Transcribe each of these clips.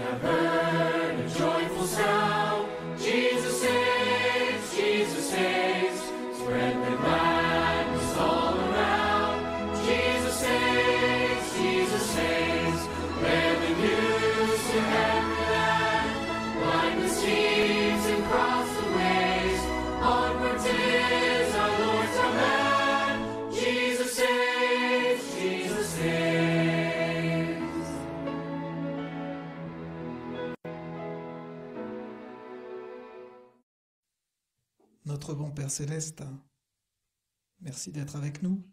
have heard a joyful sound. Jesus saves, Jesus saves. Spread the gladness all around. Jesus saves, Jesus saves. Bear the news to every land. Blind the seas and cross the ways. Onward 'tis our Lord's command. Jesus saves, Jesus saves. Notre bon Père Céleste, merci d'être avec nous.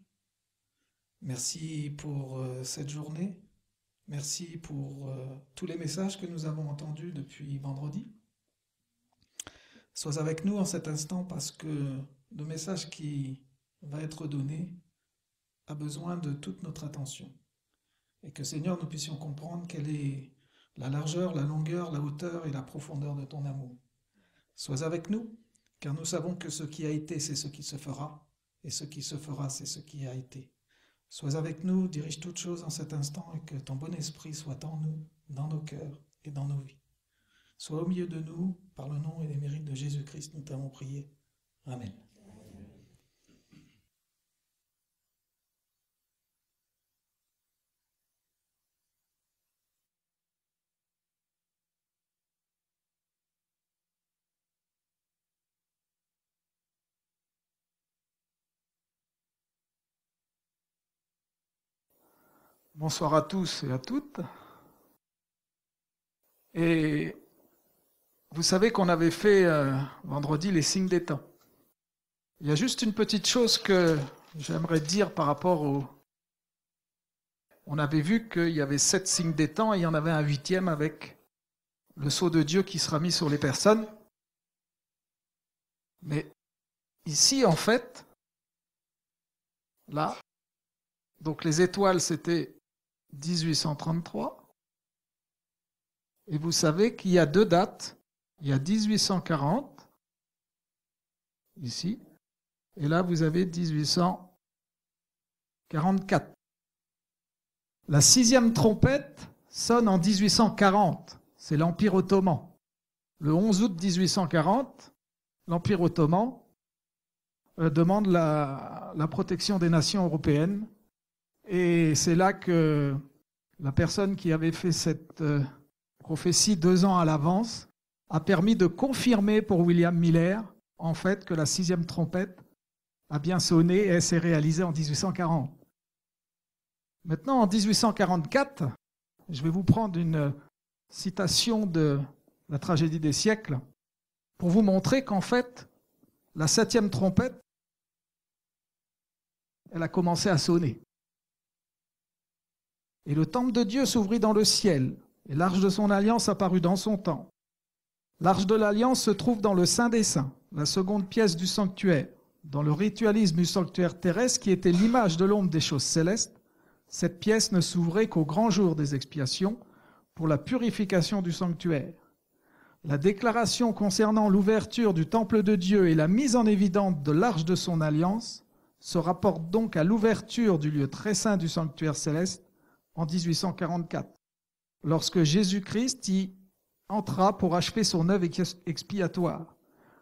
Merci pour cette journée. Merci pour tous les messages que nous avons entendus depuis vendredi. Sois avec nous en cet instant parce que le message qui va être donné a besoin de toute notre attention. Et que Seigneur, nous puissions comprendre quelle est la largeur, la longueur, la hauteur et la profondeur de ton amour. Sois avec nous, car nous savons que ce qui a été, c'est ce qui se fera, et ce qui se fera, c'est ce qui a été. Sois avec nous, dirige toutes choses en cet instant, et que ton bon esprit soit en nous, dans nos cœurs et dans nos vies. Sois au milieu de nous, par le nom et les mérites de Jésus-Christ, nous t'avons prié. Amen. Bonsoir à tous et à toutes. Et vous savez qu'on avait fait vendredi les signes des temps. Il y a juste une petite chose que j'aimerais dire par rapport au... On avait vu qu'il y avait 7 signes des temps et il y en avait un 8e avec le sceau de Dieu qui sera mis sur les personnes. Mais ici, en fait, là, donc les étoiles, c'était 1833. Et vous savez qu'il y a 2 dates. Il y a 1840, ici, et là vous avez 1844. La 6e trompette sonne en 1840, c'est l'Empire ottoman. Le 11 août 1840, l'Empire ottoman demande la protection des nations européennes. Et c'est là que la personne qui avait fait cette prophétie 2 ans à l'avance a permis de confirmer pour William Miller, en fait, que la 6e trompette a bien sonné et elle s'est réalisée en 1840. Maintenant, en 1844, je vais vous prendre une citation de la tragédie des siècles pour vous montrer qu'en fait, la 7e trompette, elle a commencé à sonner. Et le temple de Dieu s'ouvrit dans le ciel, et l'arche de son alliance apparut dans son temple. L'arche de l'alliance se trouve dans le Saint des Saints, la seconde pièce du sanctuaire. Dans le ritualisme du sanctuaire terrestre, qui était l'image de l'ombre des choses célestes, cette pièce ne s'ouvrait qu'au grand jour des expiations, pour la purification du sanctuaire. La déclaration concernant l'ouverture du temple de Dieu et la mise en évidence de l'arche de son alliance se rapporte donc à l'ouverture du lieu très saint du sanctuaire céleste en 1844, lorsque Jésus-Christ y entra pour achever son œuvre expiatoire.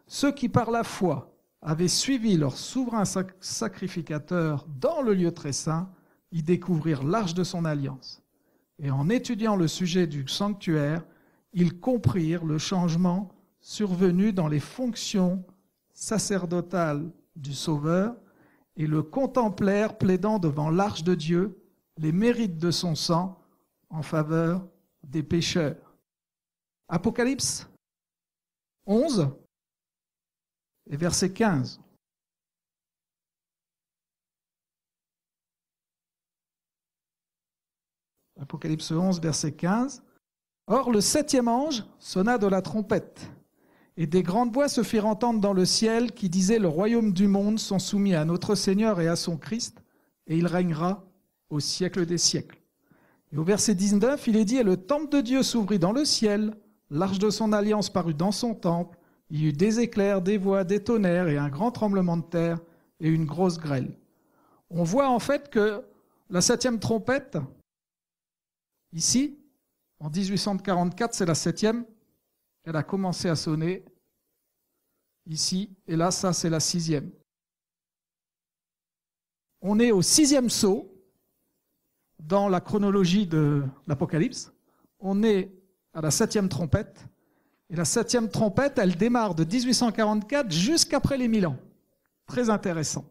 Ceux qui par la foi avaient suivi leur souverain sacrificateur dans le lieu très saint y découvrirent l'arche de son alliance. Et en étudiant le sujet du sanctuaire, ils comprirent le changement survenu dans les fonctions sacerdotales du Sauveur et le contemplèrent plaidant devant l'arche de Dieu les mérites de son sang en faveur des pécheurs. Apocalypse 11 et verset 15. Apocalypse 11, verset 15. Or, le 7e ange sonna de la trompette, et des grandes voix se firent entendre dans le ciel qui disaient « Le royaume du monde sont soumis à notre Seigneur et à son Christ, et il régnera au siècle des siècles. » Et au verset 19, il est dit « Et le temple de Dieu s'ouvrit dans le ciel, l'arche de son alliance parut dans son temple, il y eut des éclairs, des voix, des tonnerres et un grand tremblement de terre et une grosse grêle. » On voit en fait que la 7e trompette, ici, En 1844, c'est la 7e. Elle a commencé à sonner ici. Et là, ça, c'est la 6e. On est au 6e sceau dans la chronologie de l'Apocalypse. On est à la 7e trompette. Et la 7e trompette, elle démarre de 1844 jusqu'après les 1000 ans. Très intéressant.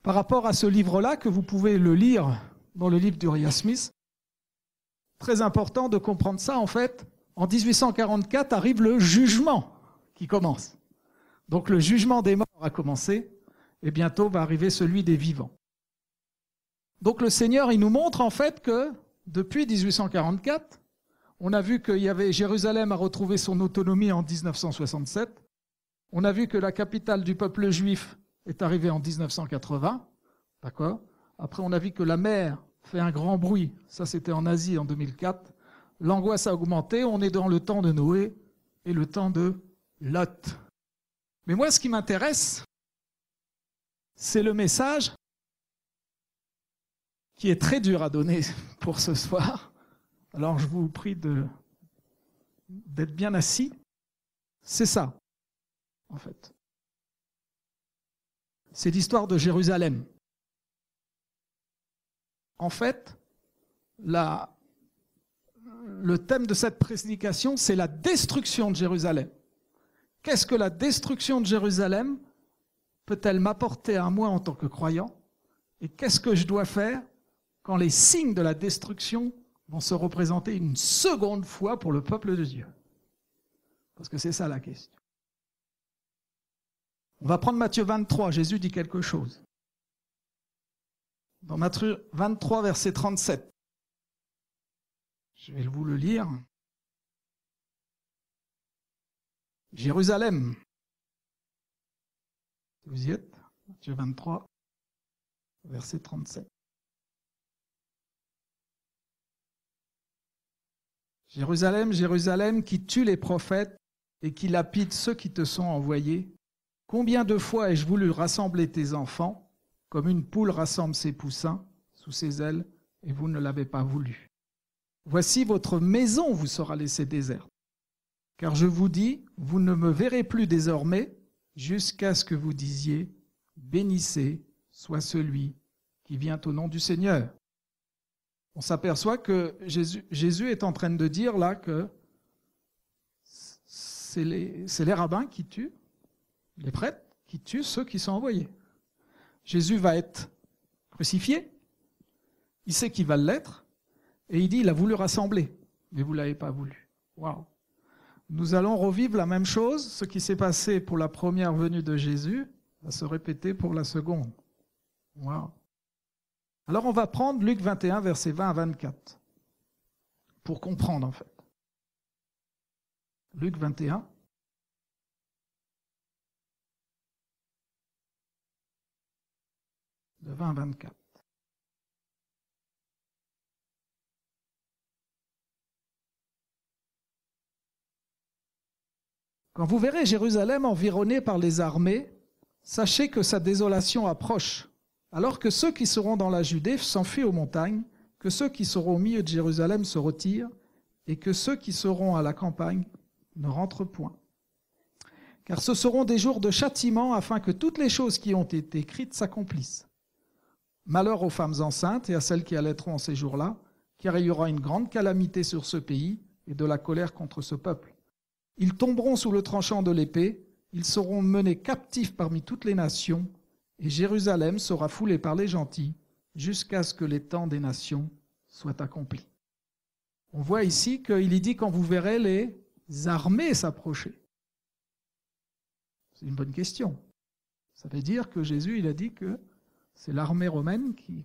Par rapport à ce livre-là, que vous pouvez le lire dans le livre d'Uriah Smith, très important de comprendre ça, en fait. En 1844 arrive le jugement qui commence. Donc le jugement des morts a commencé et bientôt va arriver celui des vivants. Donc le Seigneur, il nous montre en fait que depuis 1844, on a vu qu'il y avait Jérusalem a retrouvé son autonomie en 1967. On a vu que la capitale du peuple juif est arrivée en 1980. D'accord ? Après, on a vu que la mer fait un grand bruit. Ça, c'était en Asie en 2004. L'angoisse a augmenté. On est dans le temps de Noé et le temps de Lot. Mais moi, ce qui m'intéresse, c'est le message qui est très dur à donner pour ce soir. Alors, je vous prie d'être bien assis. C'est ça, en fait. C'est l'histoire de Jérusalem. En fait, le thème de cette prédication, c'est la destruction de Jérusalem. Qu'est-ce que la destruction de Jérusalem peut-elle m'apporter à moi en tant que croyant? Et qu'est-ce que je dois faire quand les signes de la destruction vont se représenter une seconde fois pour le peuple de Dieu? Parce que c'est ça la question. On va prendre Matthieu 23, Jésus dit quelque chose. Dans Matthieu 23, verset 37. Je vais vous le lire. Jérusalem. Vous y êtes? Matthieu 23, verset 37. Jérusalem, Jérusalem, qui tue les prophètes et qui lapide ceux qui te sont envoyés. Combien de fois ai-je voulu rassembler tes enfants, comme une poule rassemble ses poussins sous ses ailes, et vous ne l'avez pas voulu. Voici votre maison vous sera laissée déserte. Car je vous dis, vous ne me verrez plus désormais, jusqu'à ce que vous disiez, bénissez soit celui qui vient au nom du Seigneur. On s'aperçoit que Jésus est en train de dire là que c'est les rabbins qui tuent, les prêtres qui tuent ceux qui sont envoyés. Jésus va être crucifié, il sait qu'il va l'être, et il dit il a voulu rassembler, mais vous ne l'avez pas voulu. Waouh! Nous allons revivre la même chose, ce qui s'est passé pour la première venue de Jésus va se répéter pour la seconde. Waouh! Alors on va prendre Luc 21, versets 20 à 24, pour comprendre en fait. Luc 21. De 20 à 24. Quand vous verrez Jérusalem environnée par les armées, sachez que sa désolation approche. Alors que ceux qui seront dans la Judée s'enfuient aux montagnes, que ceux qui seront au milieu de Jérusalem se retirent, et que ceux qui seront à la campagne ne rentrent point. Car ce seront des jours de châtiment afin que toutes les choses qui ont été écrites s'accomplissent. Malheur aux femmes enceintes et à celles qui allaiteront en ces jours-là, car il y aura une grande calamité sur ce pays et de la colère contre ce peuple. Ils tomberont sous le tranchant de l'épée, ils seront menés captifs parmi toutes les nations, et Jérusalem sera foulée par les gentils, jusqu'à ce que les temps des nations soient accomplis. On voit ici qu'il y dit quand vous verrez les armées s'approcher. C'est une bonne question. Ça veut dire que Jésus, il a dit que c'est l'armée romaine qui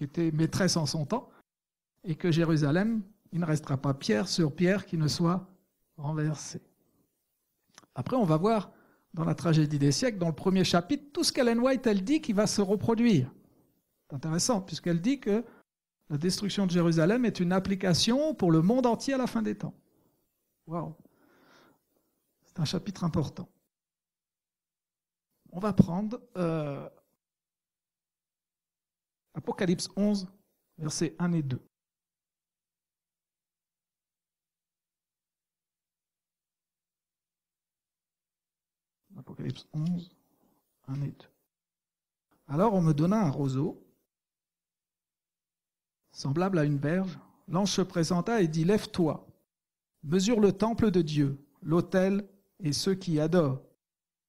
était maîtresse en son temps, et que Jérusalem, il ne restera pas pierre sur pierre qui ne soit renversée. Après, on va voir dans la tragédie des siècles, dans le premier chapitre, tout ce qu'Ellen White, elle dit qui va se reproduire. C'est intéressant, puisqu'elle dit que la destruction de Jérusalem est une application pour le monde entier à la fin des temps. Waouh! C'est un chapitre important. On va prendre Apocalypse 11, versets 1 et 2. Apocalypse 11, 1 et 2. Alors on me donna un roseau, semblable à une berge. L'ange se présenta et dit, lève-toi, mesure le temple de Dieu, l'autel et ceux qui y adorent.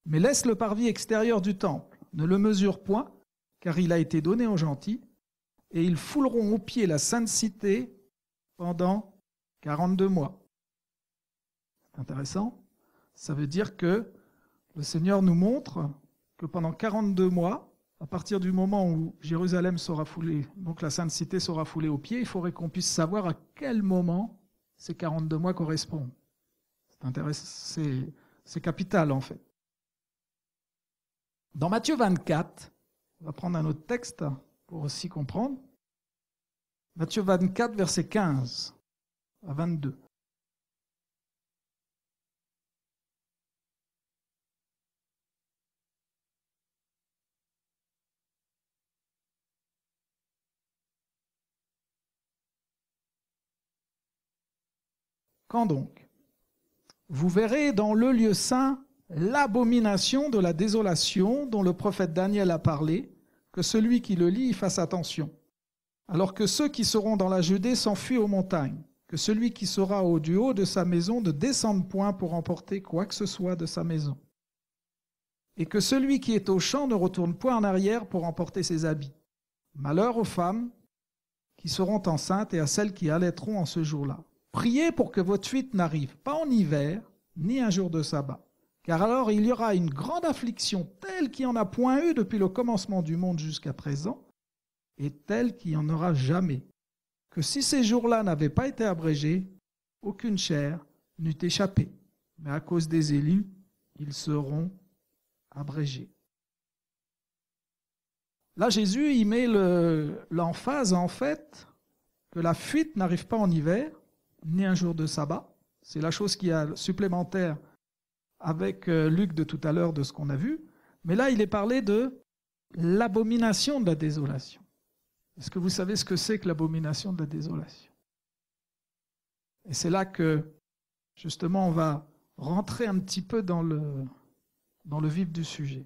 Mais laisse le parvis extérieur du temple, ne le mesure point, car il a été donné aux gentils, et ils fouleront aux pieds la sainte cité pendant 42 mois. C'est intéressant. Ça veut dire que le Seigneur nous montre que pendant 42 mois, à partir du moment où Jérusalem sera foulée, donc la sainte cité sera foulée aux pieds, il faudrait qu'on puisse savoir à quel moment ces 42 mois correspondent. C'est intéressant, c'est capital en fait. Dans Matthieu 24, on va prendre un autre texte pour aussi comprendre. Matthieu 24, versets 15 à 22. Quand donc vous verrez dans le lieu saint l'abomination de la désolation dont le prophète Daniel a parlé, que celui qui le lit y fasse attention. Alors que ceux qui seront dans la Judée s'enfuient aux montagnes, que celui qui sera du haut de sa maison ne descende point pour emporter quoi que ce soit de sa maison. Et que celui qui est au champ ne retourne point en arrière pour emporter ses habits. Malheur aux femmes qui seront enceintes et à celles qui allaiteront en ce jour-là. Priez pour que votre fuite n'arrive pas en hiver, ni un jour de sabbat. Car alors il y aura une grande affliction telle qu'il n'y en a point eu depuis le commencement du monde jusqu'à présent, et telle qu'il n'y en aura jamais. Que si ces jours-là n'avaient pas été abrégés, aucune chair n'eût échappé. Mais à cause des élus, ils seront abrégés. Là, Jésus, il met l'emphase en fait que la fuite n'arrive pas en hiver, ni un jour de sabbat. C'est la chose qui est supplémentaire avec Luc de tout à l'heure de ce qu'on a vu. Mais là, il est parlé de l'abomination de la désolation. Est-ce que vous savez ce que c'est que l'abomination de la désolation? Et c'est là que, justement, on va rentrer un petit peu dans le vif du sujet.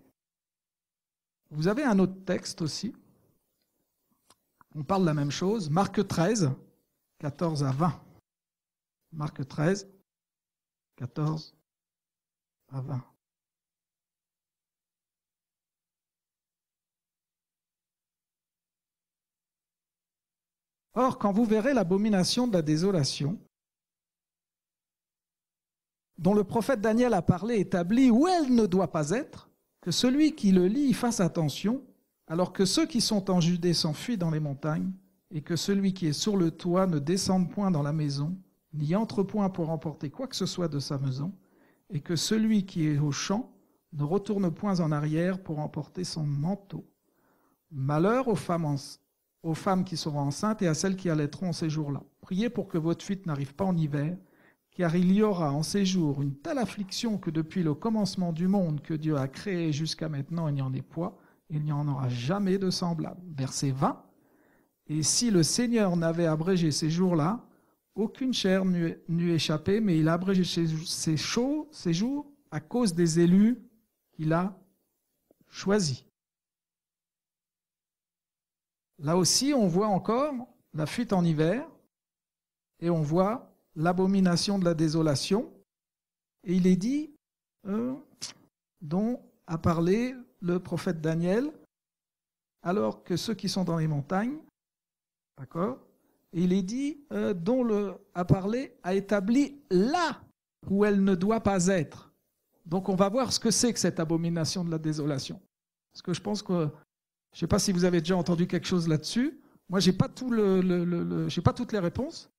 Vous avez un autre texte aussi. On parle de la même chose. Marc 13, 14 à 20. Marc 13, 14 à 20. Or, quand vous verrez l'abomination de la désolation, dont le prophète Daniel a parlé, établi où elle ne doit pas être, que celui qui le lit y fasse attention, alors que ceux qui sont en Judée s'enfuient dans les montagnes, et que celui qui est sur le toit ne descende point dans la maison, n'y entre point pour emporter quoi que ce soit de sa maison, et que celui qui est au champ ne retourne point en arrière pour emporter son manteau. Malheur aux femmes qui seront enceintes et à celles qui allaiteront en ces jours-là. Priez pour que votre fuite n'arrive pas en hiver, car il y aura en ces jours une telle affliction que depuis le commencement du monde que Dieu a créé jusqu'à maintenant, il n'y en ait point, il n'y en aura jamais de semblable. Verset 20. Et si le Seigneur n'avait abrégé ces jours-là, aucune chair n'eût échappé, mais il a abrégé ces jours à cause des élus qu'il a choisis. Là aussi, on voit encore la fuite en hiver et on voit l'abomination de la désolation. Et il est dit, dont a parlé le prophète Daniel, alors que ceux qui sont dans les montagnes, d'accord, et il est dit, dont a établi là où elle ne doit pas être. Donc on va voir ce que c'est que cette abomination de la désolation. Parce que je pense que, je ne sais pas si vous avez déjà entendu quelque chose là-dessus. Moi, je n'ai pas, j'ai pas toutes les réponses,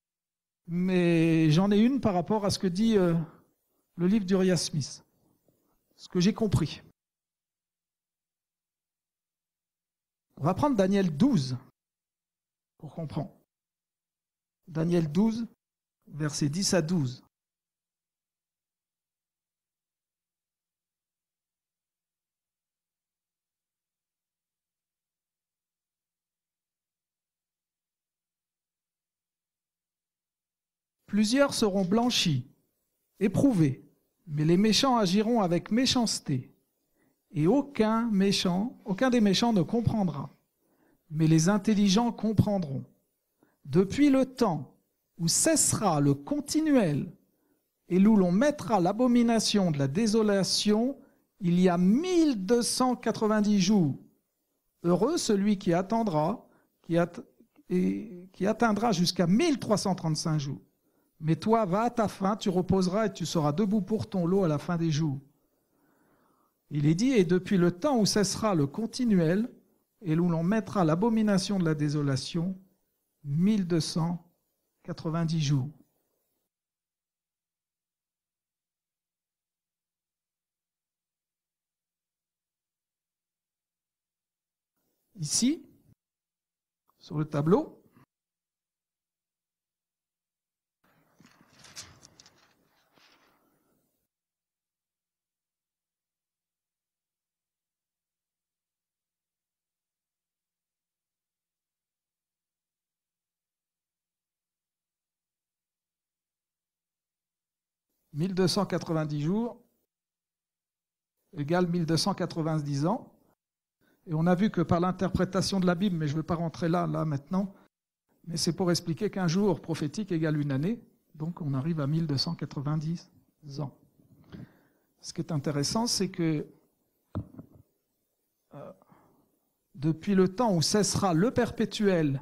mais j'en ai une par rapport à ce que dit le livre d'Uriah Smith. Ce que j'ai compris. On va prendre Daniel 12 pour comprendre. Daniel 12, versets 10 à 12. Plusieurs seront blanchis, éprouvés, mais les méchants agiront avec méchanceté. et aucun des méchants ne comprendra. Mais les intelligents comprendront. Depuis le temps où cessera le continuel et où l'on mettra l'abomination de la désolation, il y a 1290 jours. Heureux celui qui attendra, qui atteindra jusqu'à 1335 jours. Mais toi, va à ta fin, tu reposeras et tu seras debout pour ton lot à la fin des jours. Il est dit, et depuis le temps où cessera le continuel, et où l'on mettra l'abomination de la désolation, 1290 jours. Ici, sur le tableau, « 1290 jours égale 1290 ans. Et on a vu que par l'interprétation de la Bible, mais je ne veux pas rentrer là maintenant, mais c'est pour expliquer qu'un jour prophétique égale une année, donc on arrive à 1290 ans. Ce qui est intéressant, c'est que depuis le temps où cessera le perpétuel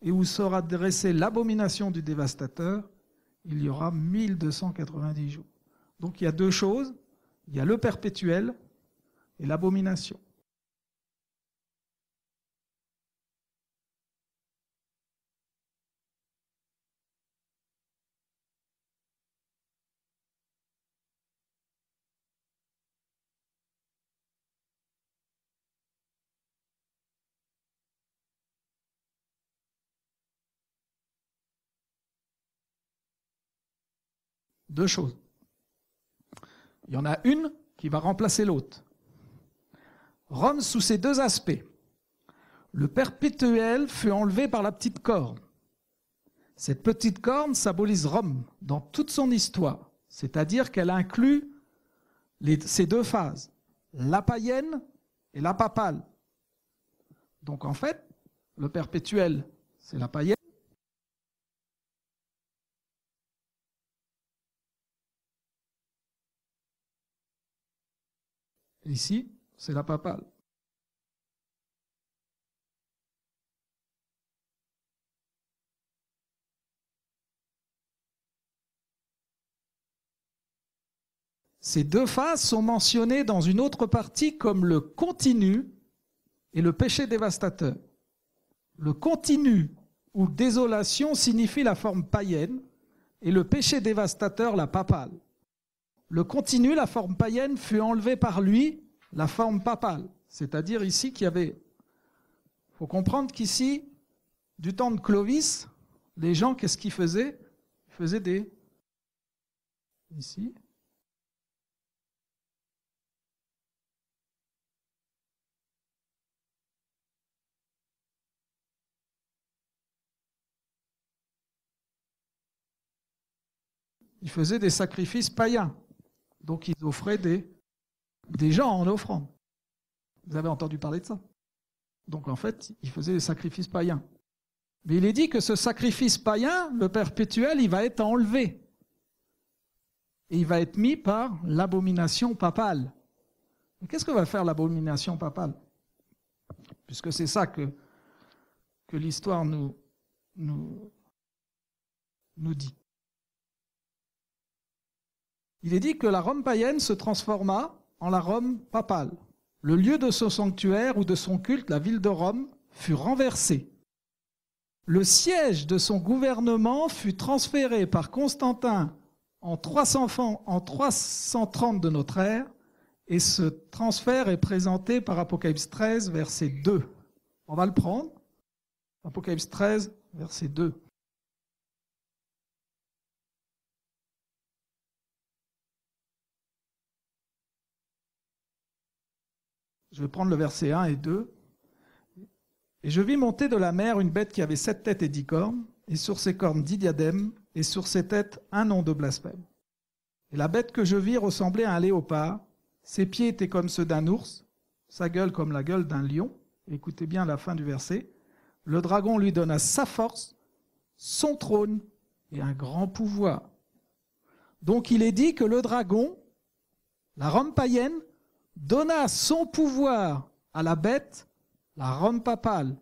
et où sera dressée l'abomination du dévastateur, il y aura 1290 jours. Donc il y a deux choses, il y a le perpétuel et l'abomination. Deux choses. Il y en a une qui va remplacer l'autre. Rome sous ces deux aspects. Le perpétuel fut enlevé par la petite corne. Cette petite corne symbolise Rome dans toute son histoire, c'est-à-dire qu'elle inclut ces deux phases, la païenne et la papale. Donc en fait, le perpétuel, c'est la païenne. Ici, c'est la papale. Ces deux phases sont mentionnées dans une autre partie comme le continu et le péché dévastateur. Le continu ou désolation signifie la forme païenne et le péché dévastateur la papale. Le continu, la forme païenne, fut enlevée par lui, la forme papale. C'est-à-dire ici qu'il y avait... Il faut comprendre qu'ici, du temps de Clovis, les gens, qu'est-ce qu'ils faisaient? Ils faisaient des... Ici. Ils faisaient des sacrifices païens. Donc ils offraient des gens en offrande. Vous avez entendu parler de ça. Donc en fait, ils faisaient des sacrifices païens. Mais il est dit que ce sacrifice païen, le perpétuel, il va être enlevé. Et il va être mis par l'abomination papale. Mais qu'est-ce que va faire l'abomination papale? Puisque c'est ça que l'histoire nous dit. Il est dit que la Rome païenne se transforma en la Rome papale. Le lieu de son sanctuaire ou de son culte, la ville de Rome, fut renversé. Le siège de son gouvernement fut transféré par Constantin en 330 de notre ère, et ce transfert est présenté par Apocalypse 13, verset 2. On va le prendre. Apocalypse 13, verset 2. Je vais prendre le verset 1 et 2. « Et je vis monter de la mer une bête qui avait 7 têtes et 10 cornes, et sur ses cornes 10 diadèmes, et sur ses têtes un nom de blasphème. Et la bête que je vis ressemblait à un léopard. Ses pieds étaient comme ceux d'un ours, sa gueule comme la gueule d'un lion. Écoutez bien la fin du verset. Le dragon lui donna sa force, son trône et un grand pouvoir. Donc il est dit que le dragon, la Rome païenne, donna son pouvoir à la bête, la Rome papale.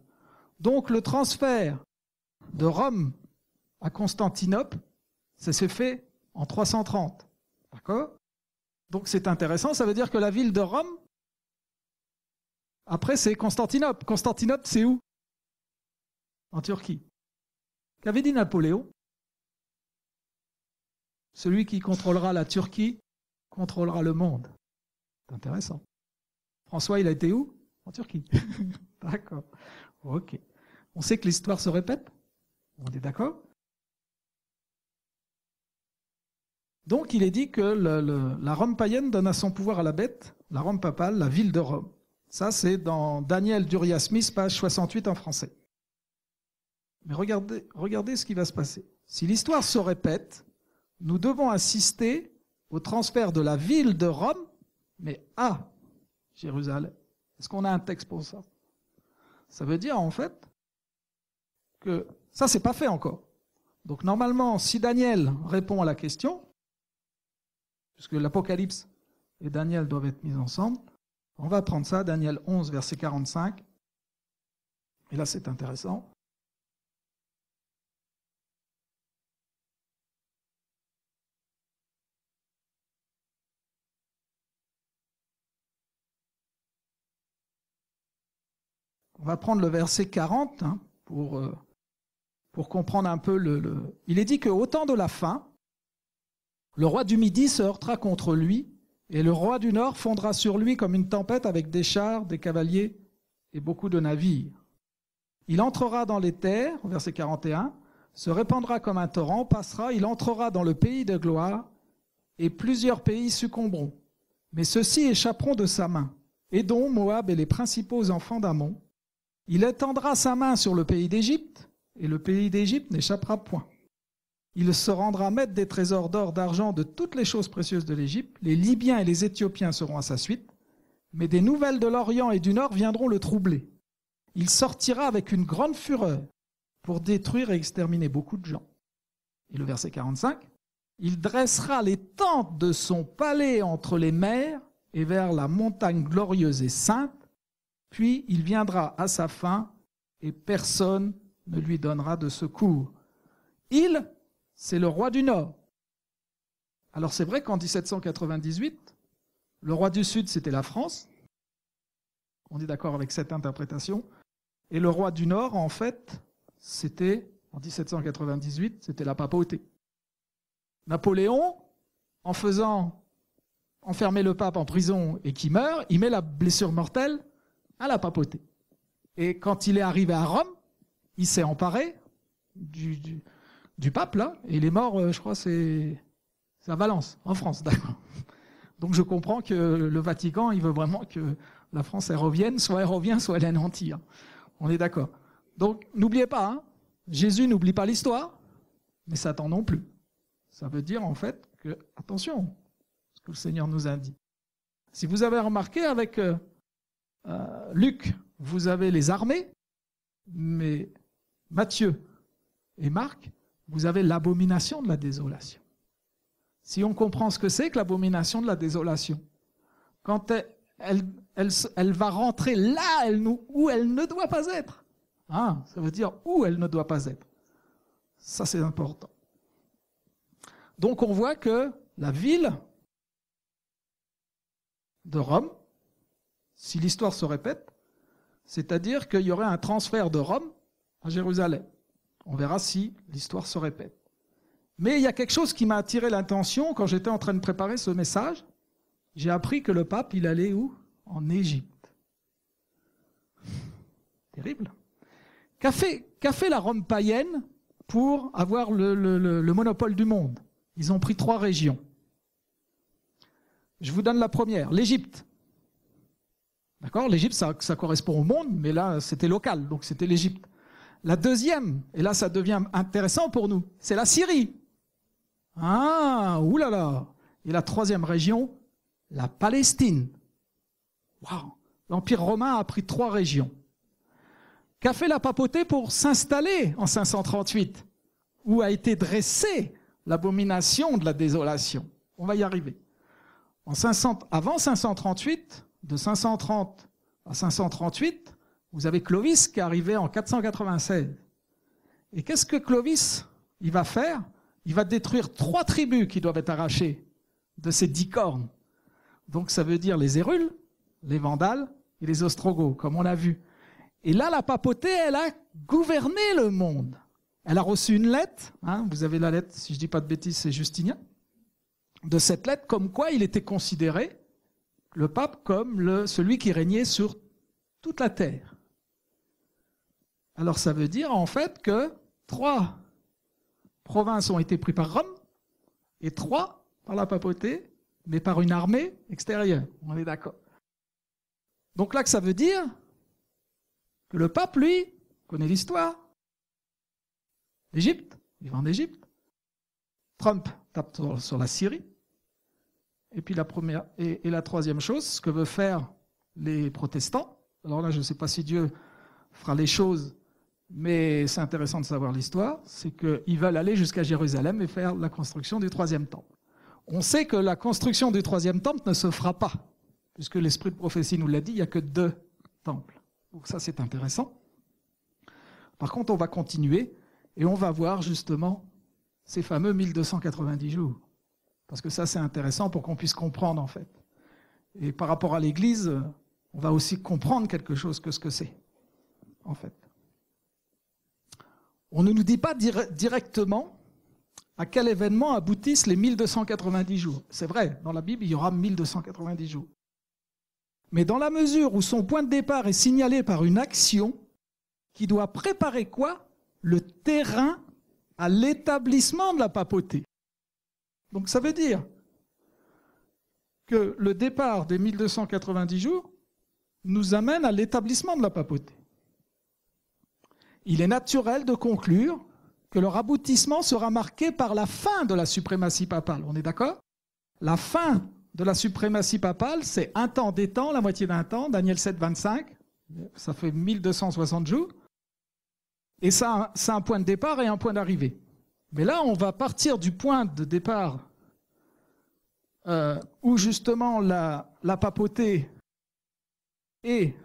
Donc le transfert de Rome à Constantinople, ça s'est fait en 330. D'accord ? Donc c'est intéressant, ça veut dire que la ville de Rome, après c'est Constantinople. Constantinople, c'est où ? En Turquie. Qu'avait dit Napoléon ? Celui qui contrôlera la Turquie contrôlera le monde. C'est intéressant. François, il a été où ? En Turquie. D'accord. Ok. On sait que l'histoire se répète ? On est d'accord ? Donc il est dit que la Rome païenne donna son pouvoir à la bête, la Rome papale, la ville de Rome. Ça, c'est dans Daniel d'Uriah Smith, page 68 en français. Mais regardez ce qui va se passer. Si l'histoire se répète, nous devons assister au transfert de la ville de Rome, mais à Jérusalem. Est-ce qu'on a un texte pour ça ? Ça veut dire en fait que ça, c'est pas fait encore. Donc normalement, si Daniel répond à la question, puisque l'Apocalypse et Daniel doivent être mis ensemble, on va prendre ça, Daniel 11, verset 45. Et là, c'est intéressant. On va prendre le verset 40 pour comprendre un peu Il est dit qu'au temps de la fin, le roi du Midi se heurtera contre lui, et le roi du Nord fondra sur lui comme une tempête avec des chars, des cavaliers et beaucoup de navires. Il entrera dans les terres, verset 41, se répandra comme un torrent, passera, il entrera dans le pays de gloire, et plusieurs pays succomberont. Mais ceux-ci échapperont de sa main. Édom, Moab et les principaux enfants d'Ammon. Il étendra sa main sur le pays d'Égypte, et le pays d'Égypte n'échappera point. Il se rendra maître des trésors d'or, d'argent, de toutes les choses précieuses de l'Égypte. Les Libyens et les Éthiopiens seront à sa suite, mais des nouvelles de l'Orient et du Nord viendront le troubler. Il sortira avec une grande fureur pour détruire et exterminer beaucoup de gens. Et le verset 45, il dressera les tentes de son palais entre les mers et vers la montagne glorieuse et sainte, puis il viendra à sa fin et personne ne lui donnera de secours. Il, c'est le roi du Nord. Alors c'est vrai qu'en 1798, le roi du Sud, c'était la France. On est d'accord avec cette interprétation. Et le roi du Nord, en fait, c'était, en 1798, c'était la papauté. Napoléon, en faisant enfermer le pape en prison et qui meurt, il met la blessure mortelle à la papauté. Et quand il est arrivé à Rome, il s'est emparé du pape, là, et il est mort, je crois, c'est à Valence, en France, d'accord. Donc je comprends que le Vatican, il veut vraiment que la France, elle revienne, soit elle revient, soit elle anéantit. On est d'accord. Donc n'oubliez pas, Jésus n'oublie pas l'histoire, mais Satan non plus. Ça veut dire en fait que, attention, ce que le Seigneur nous a dit. Si vous avez remarqué avec Luc, vous avez les armées, mais Matthieu et Marc, vous avez l'abomination de la désolation. Si on comprend ce que c'est que l'abomination de la désolation, quand elle va rentrer là où elle ne doit pas être. Ça veut dire où elle ne doit pas être. Ça, c'est important. Donc, on voit que la ville de Rome, si l'histoire se répète, c'est-à-dire qu'il y aurait un transfert de Rome à Jérusalem. On verra si l'histoire se répète. Mais il y a quelque chose qui m'a attiré l'attention quand j'étais en train de préparer ce message. J'ai appris que le pape, il allait où ? En Égypte. Terrible. Qu'a fait la Rome païenne pour avoir le monopole du monde ? Ils ont pris 3 régions. Je vous donne la première, l'Égypte. D'accord ? L'Égypte, ça correspond au monde, mais là, c'était local, donc c'était l'Égypte. La deuxième, et là, ça devient intéressant pour nous, c'est la Syrie. Oulala. Et la troisième région, la Palestine. Waouh! L'Empire romain a pris 3 régions. Qu'a fait la papauté pour s'installer en 538, où a été dressée l'abomination de la désolation? On va y arriver. Avant 538, de 530 à 538, vous avez Clovis qui est arrivé en 496. Et qu'est-ce que Clovis il va faire? Il va détruire 3 tribus qui doivent être arrachées de ces 10 cornes. Donc ça veut dire les Hérules, les Vandales et les Ostrogoths, comme on l'a vu. Et là, la papauté, elle a gouverné le monde. Elle a reçu une lettre, vous avez la lettre, si je ne dis pas de bêtises, c'est Justinien, de cette lettre, comme quoi il était considéré, le pape, comme celui qui régnait sur toute la terre. Alors ça veut dire en fait que 3 provinces ont été prises par Rome et 3 par la papauté, mais par une armée extérieure. On est d'accord. Donc là, que ça veut dire que le pape, lui, connaît l'histoire. L'Égypte, il va en Égypte. Trump tape sur la Syrie. Et puis la première et la troisième chose, ce que veulent faire les protestants. Alors là, je ne sais pas si Dieu fera les choses, mais c'est intéressant de savoir l'histoire. C'est qu'ils veulent aller jusqu'à Jérusalem et faire la construction du 3e temple. On sait que la construction du 3e temple ne se fera pas, puisque l'esprit de prophétie nous l'a dit, il n'y a que 2 temples. Donc ça, c'est intéressant. Par contre, on va continuer et on va voir justement ces fameux 1290 jours. Parce que ça, c'est intéressant pour qu'on puisse comprendre, en fait. Et par rapport à l'Église, on va aussi comprendre quelque chose que ce que c'est, en fait. On ne nous dit pas directement à quel événement aboutissent les 1290 jours. C'est vrai, dans la Bible, il y aura 1290 jours. Mais dans la mesure où son point de départ est signalé par une action qui doit préparer quoi? Le terrain à l'établissement de la papauté. Donc ça veut dire que le départ des 1290 jours nous amène à l'établissement de la papauté. Il est naturel de conclure que leur aboutissement sera marqué par la fin de la suprématie papale. On est d'accord? La fin de la suprématie papale, c'est un temps des temps, la moitié d'un temps, Daniel 7, 25, ça fait 1260 jours. Et ça, c'est un point de départ et un point d'arrivée. Mais là, on va partir du point de départ où justement la papauté et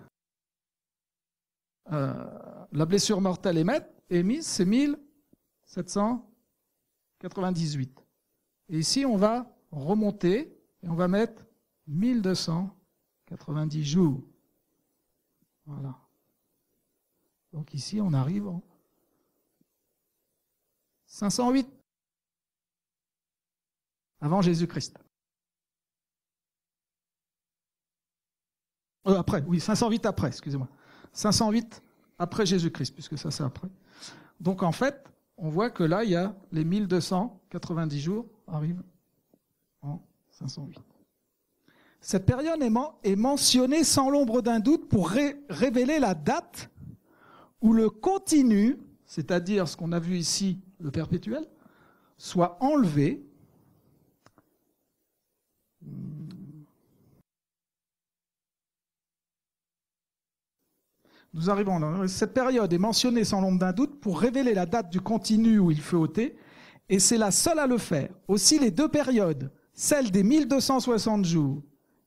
la blessure mortelle est mise, c'est 1798. Et ici, on va remonter et on va mettre 1290 jours. Voilà. Donc ici, on arrive en 508 avant Jésus-Christ. Après, oui, 508 après, excusez-moi. 508 après Jésus-Christ, puisque ça c'est après. Donc en fait, on voit que là, il y a les 1290 jours arrivent en 508. Cette période est mentionnée sans l'ombre d'un doute pour révéler la date où le continu, c'est-à-dire ce qu'on a vu ici, le perpétuel, soit enlevé. Nous arrivons là. Cette période est mentionnée sans l'ombre d'un doute pour révéler la date du continu où il fut ôté, et c'est la seule à le faire. Aussi, les 2 périodes, celle des 1260 jours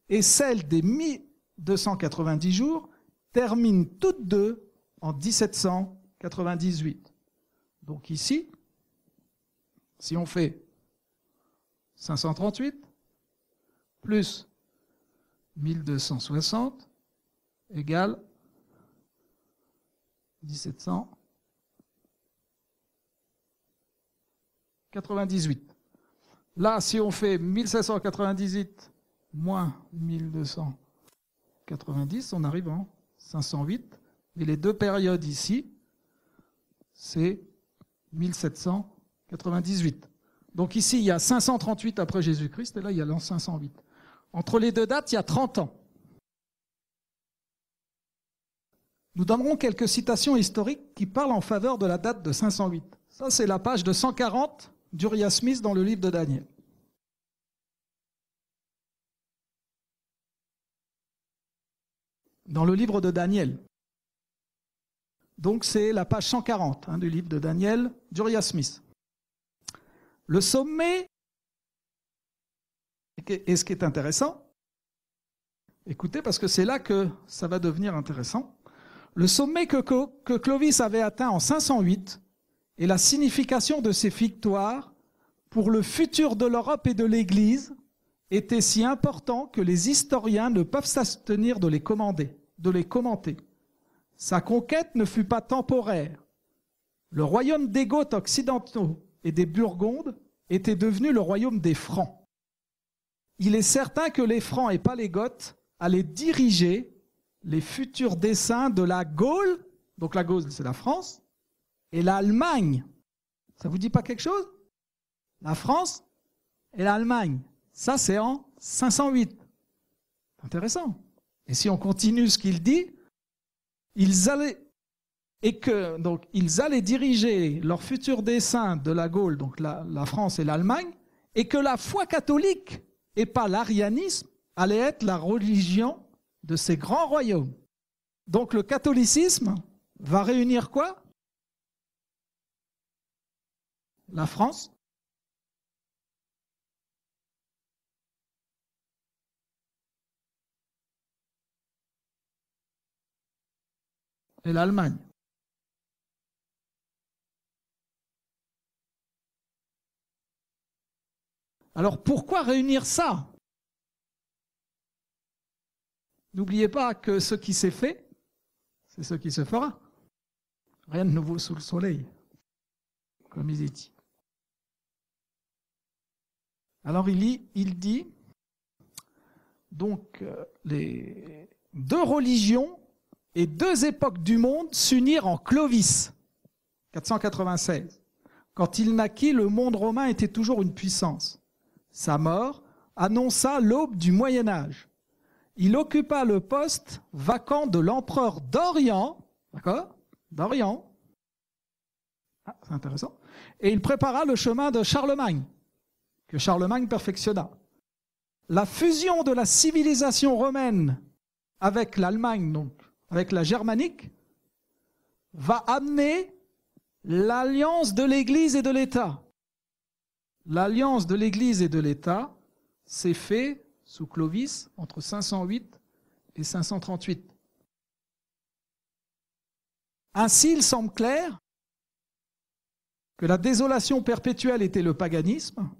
et celle des 1290 jours, terminent toutes 2 en 1798. Donc ici, si on fait 538 plus 1260 égale 1798. Là, si on fait 1798 moins 1290, on arrive en 508. Et les 2 périodes ici, c'est 1798. Donc ici, il y a 538 après Jésus-Christ, et là, il y a l'an 508. Entre les 2 dates, il y a 30 ans. Nous donnerons quelques citations historiques qui parlent en faveur de la date de 508. Ça, c'est la page de 140 d'Uriah Smith dans le livre de Daniel. dans le livre de Daniel. Donc c'est la page 140 du livre de Daniel d'Uriah Smith. Le sommet, et ce qui est intéressant, écoutez, parce que c'est là que ça va devenir intéressant, le sommet que Clovis avait atteint en 508 et la signification de ses victoires pour le futur de l'Europe et de l'Église était si important que les historiens ne peuvent s'abstenir de les commenter. Sa conquête ne fut pas temporaire. Le royaume des Goths occidentaux et des Burgondes était devenu le royaume des Francs. Il est certain que les Francs et pas les Goths allaient diriger les futurs desseins de la Gaule, donc la Gaule c'est la France, et l'Allemagne. Ça vous dit pas quelque chose? La France et l'Allemagne. Ça c'est en 508. Intéressant. Et si on continue ce qu'il dit, ils allaient diriger leurs futurs desseins de la Gaule, donc la France et l'Allemagne, et que la foi catholique et pas l'arianisme allait être la religion de ces grands royaumes. Donc le catholicisme va réunir quoi? La France, et l'Allemagne. Alors pourquoi réunir ça? N'oubliez pas que ce qui s'est fait, c'est ce qui se fera. Rien de nouveau sous le soleil, comme il est dit. Alors il dit, donc les deux religions et deux époques du monde s'unirent en Clovis, 496. Quand il naquit, le monde romain était toujours une puissance. Sa mort annonça l'aube du Moyen-Âge. Il occupa le poste vacant de l'empereur d'Orient, d'accord? D'Orient. Ah, c'est intéressant. Et il prépara le chemin de Charlemagne, que Charlemagne perfectionna. La fusion de la civilisation romaine avec l'Allemagne, donc avec la germanique, va amener l'alliance de l'Église et de l'État. L'alliance de l'Église et de l'État s'est faite sous Clovis entre 508 et 538. Ainsi, il semble clair que la désolation perpétuelle était le paganisme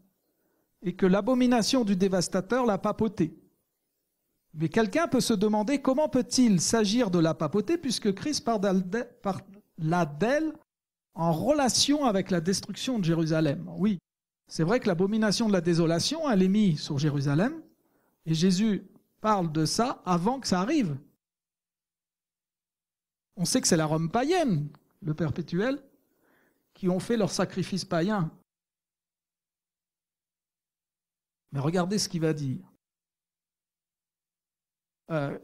et que l'abomination du dévastateur, la papauté. Mais quelqu'un peut se demander comment peut-il s'agir de la papauté puisque Christ parle d'elle en relation avec la destruction de Jérusalem. Oui, c'est vrai que l'abomination de la désolation, elle est mise sur Jérusalem et Jésus parle de ça avant que ça arrive. On sait que c'est la Rome païenne, le perpétuel, qui ont fait leur sacrifice païen. Mais regardez ce qu'il va dire.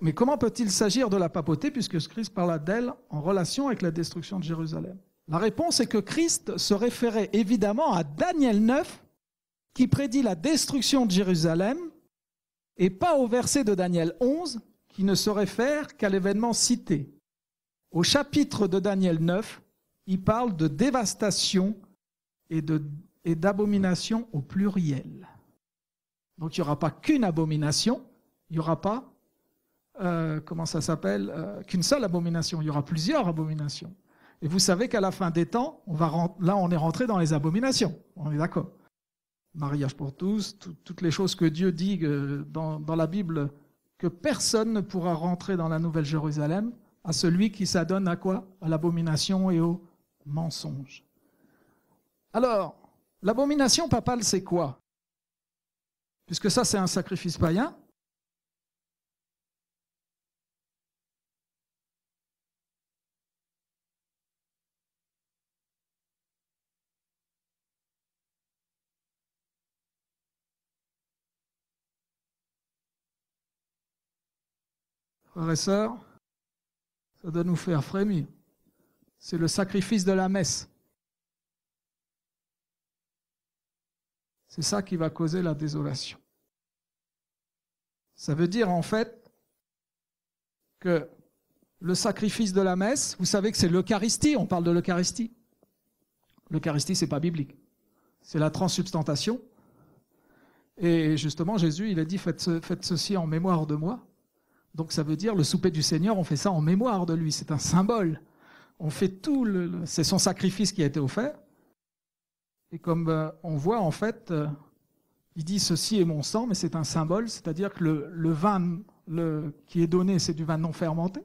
Mais comment peut-il s'agir de la papauté puisque Christ parla d'elle en relation avec la destruction de Jérusalem? La réponse est que Christ se référait évidemment à Daniel 9 qui prédit la destruction de Jérusalem et pas au verset de Daniel 11 qui ne se réfère qu'à l'événement cité. Au chapitre de Daniel 9, il parle de dévastation et d'abomination au pluriel. Donc il n'y aura pas qu'une abomination, il n'y aura pas qu'une seule abomination, il y aura plusieurs abominations. Et vous savez qu'à la fin des temps, là on est rentré dans les abominations, on est d'accord. Mariage pour tous, toutes les choses que Dieu dit dans la Bible, que personne ne pourra rentrer dans la Nouvelle Jérusalem, à celui qui s'adonne à quoi? À l'abomination et au mensonge. Alors, l'abomination papale, c'est quoi? Puisque ça, c'est un sacrifice païen. Frères et sœurs, ça doit nous faire frémir. C'est le sacrifice de la messe. C'est ça qui va causer la désolation. Ça veut dire en fait que le sacrifice de la messe, vous savez que c'est l'Eucharistie, on parle de l'Eucharistie. L'Eucharistie, ce n'est pas biblique. C'est la transsubstantation. Et justement, Jésus, il a dit, faites ceci en mémoire de moi. Donc ça veut dire, le souper du Seigneur, on fait ça en mémoire de lui. C'est un symbole. On fait tout, c'est son sacrifice qui a été offert. Et comme on voit, en fait, il dit, ceci est mon sang, mais c'est un symbole, c'est-à-dire que le vin qui est donné, c'est du vin non fermenté,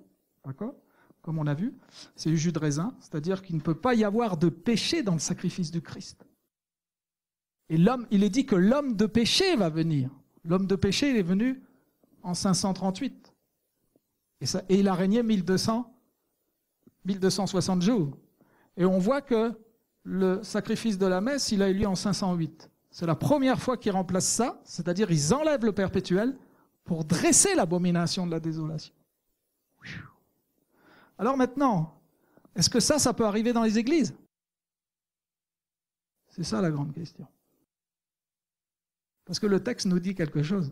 d'accord ? Comme on a vu, c'est du jus de raisin, c'est-à-dire qu'il ne peut pas y avoir de péché dans le sacrifice du Christ. Et il est dit que l'homme de péché va venir. L'homme de péché, il est venu en 538. Et il a régné 1260 jours. Et on voit que le sacrifice de la messe, il a eu lieu en 508. C'est la première fois qu'ils remplacent ça, c'est-à-dire ils enlèvent le perpétuel pour dresser l'abomination de la désolation. Alors maintenant, est-ce que ça peut arriver dans les églises? C'est ça la grande question. Parce que le texte nous dit quelque chose.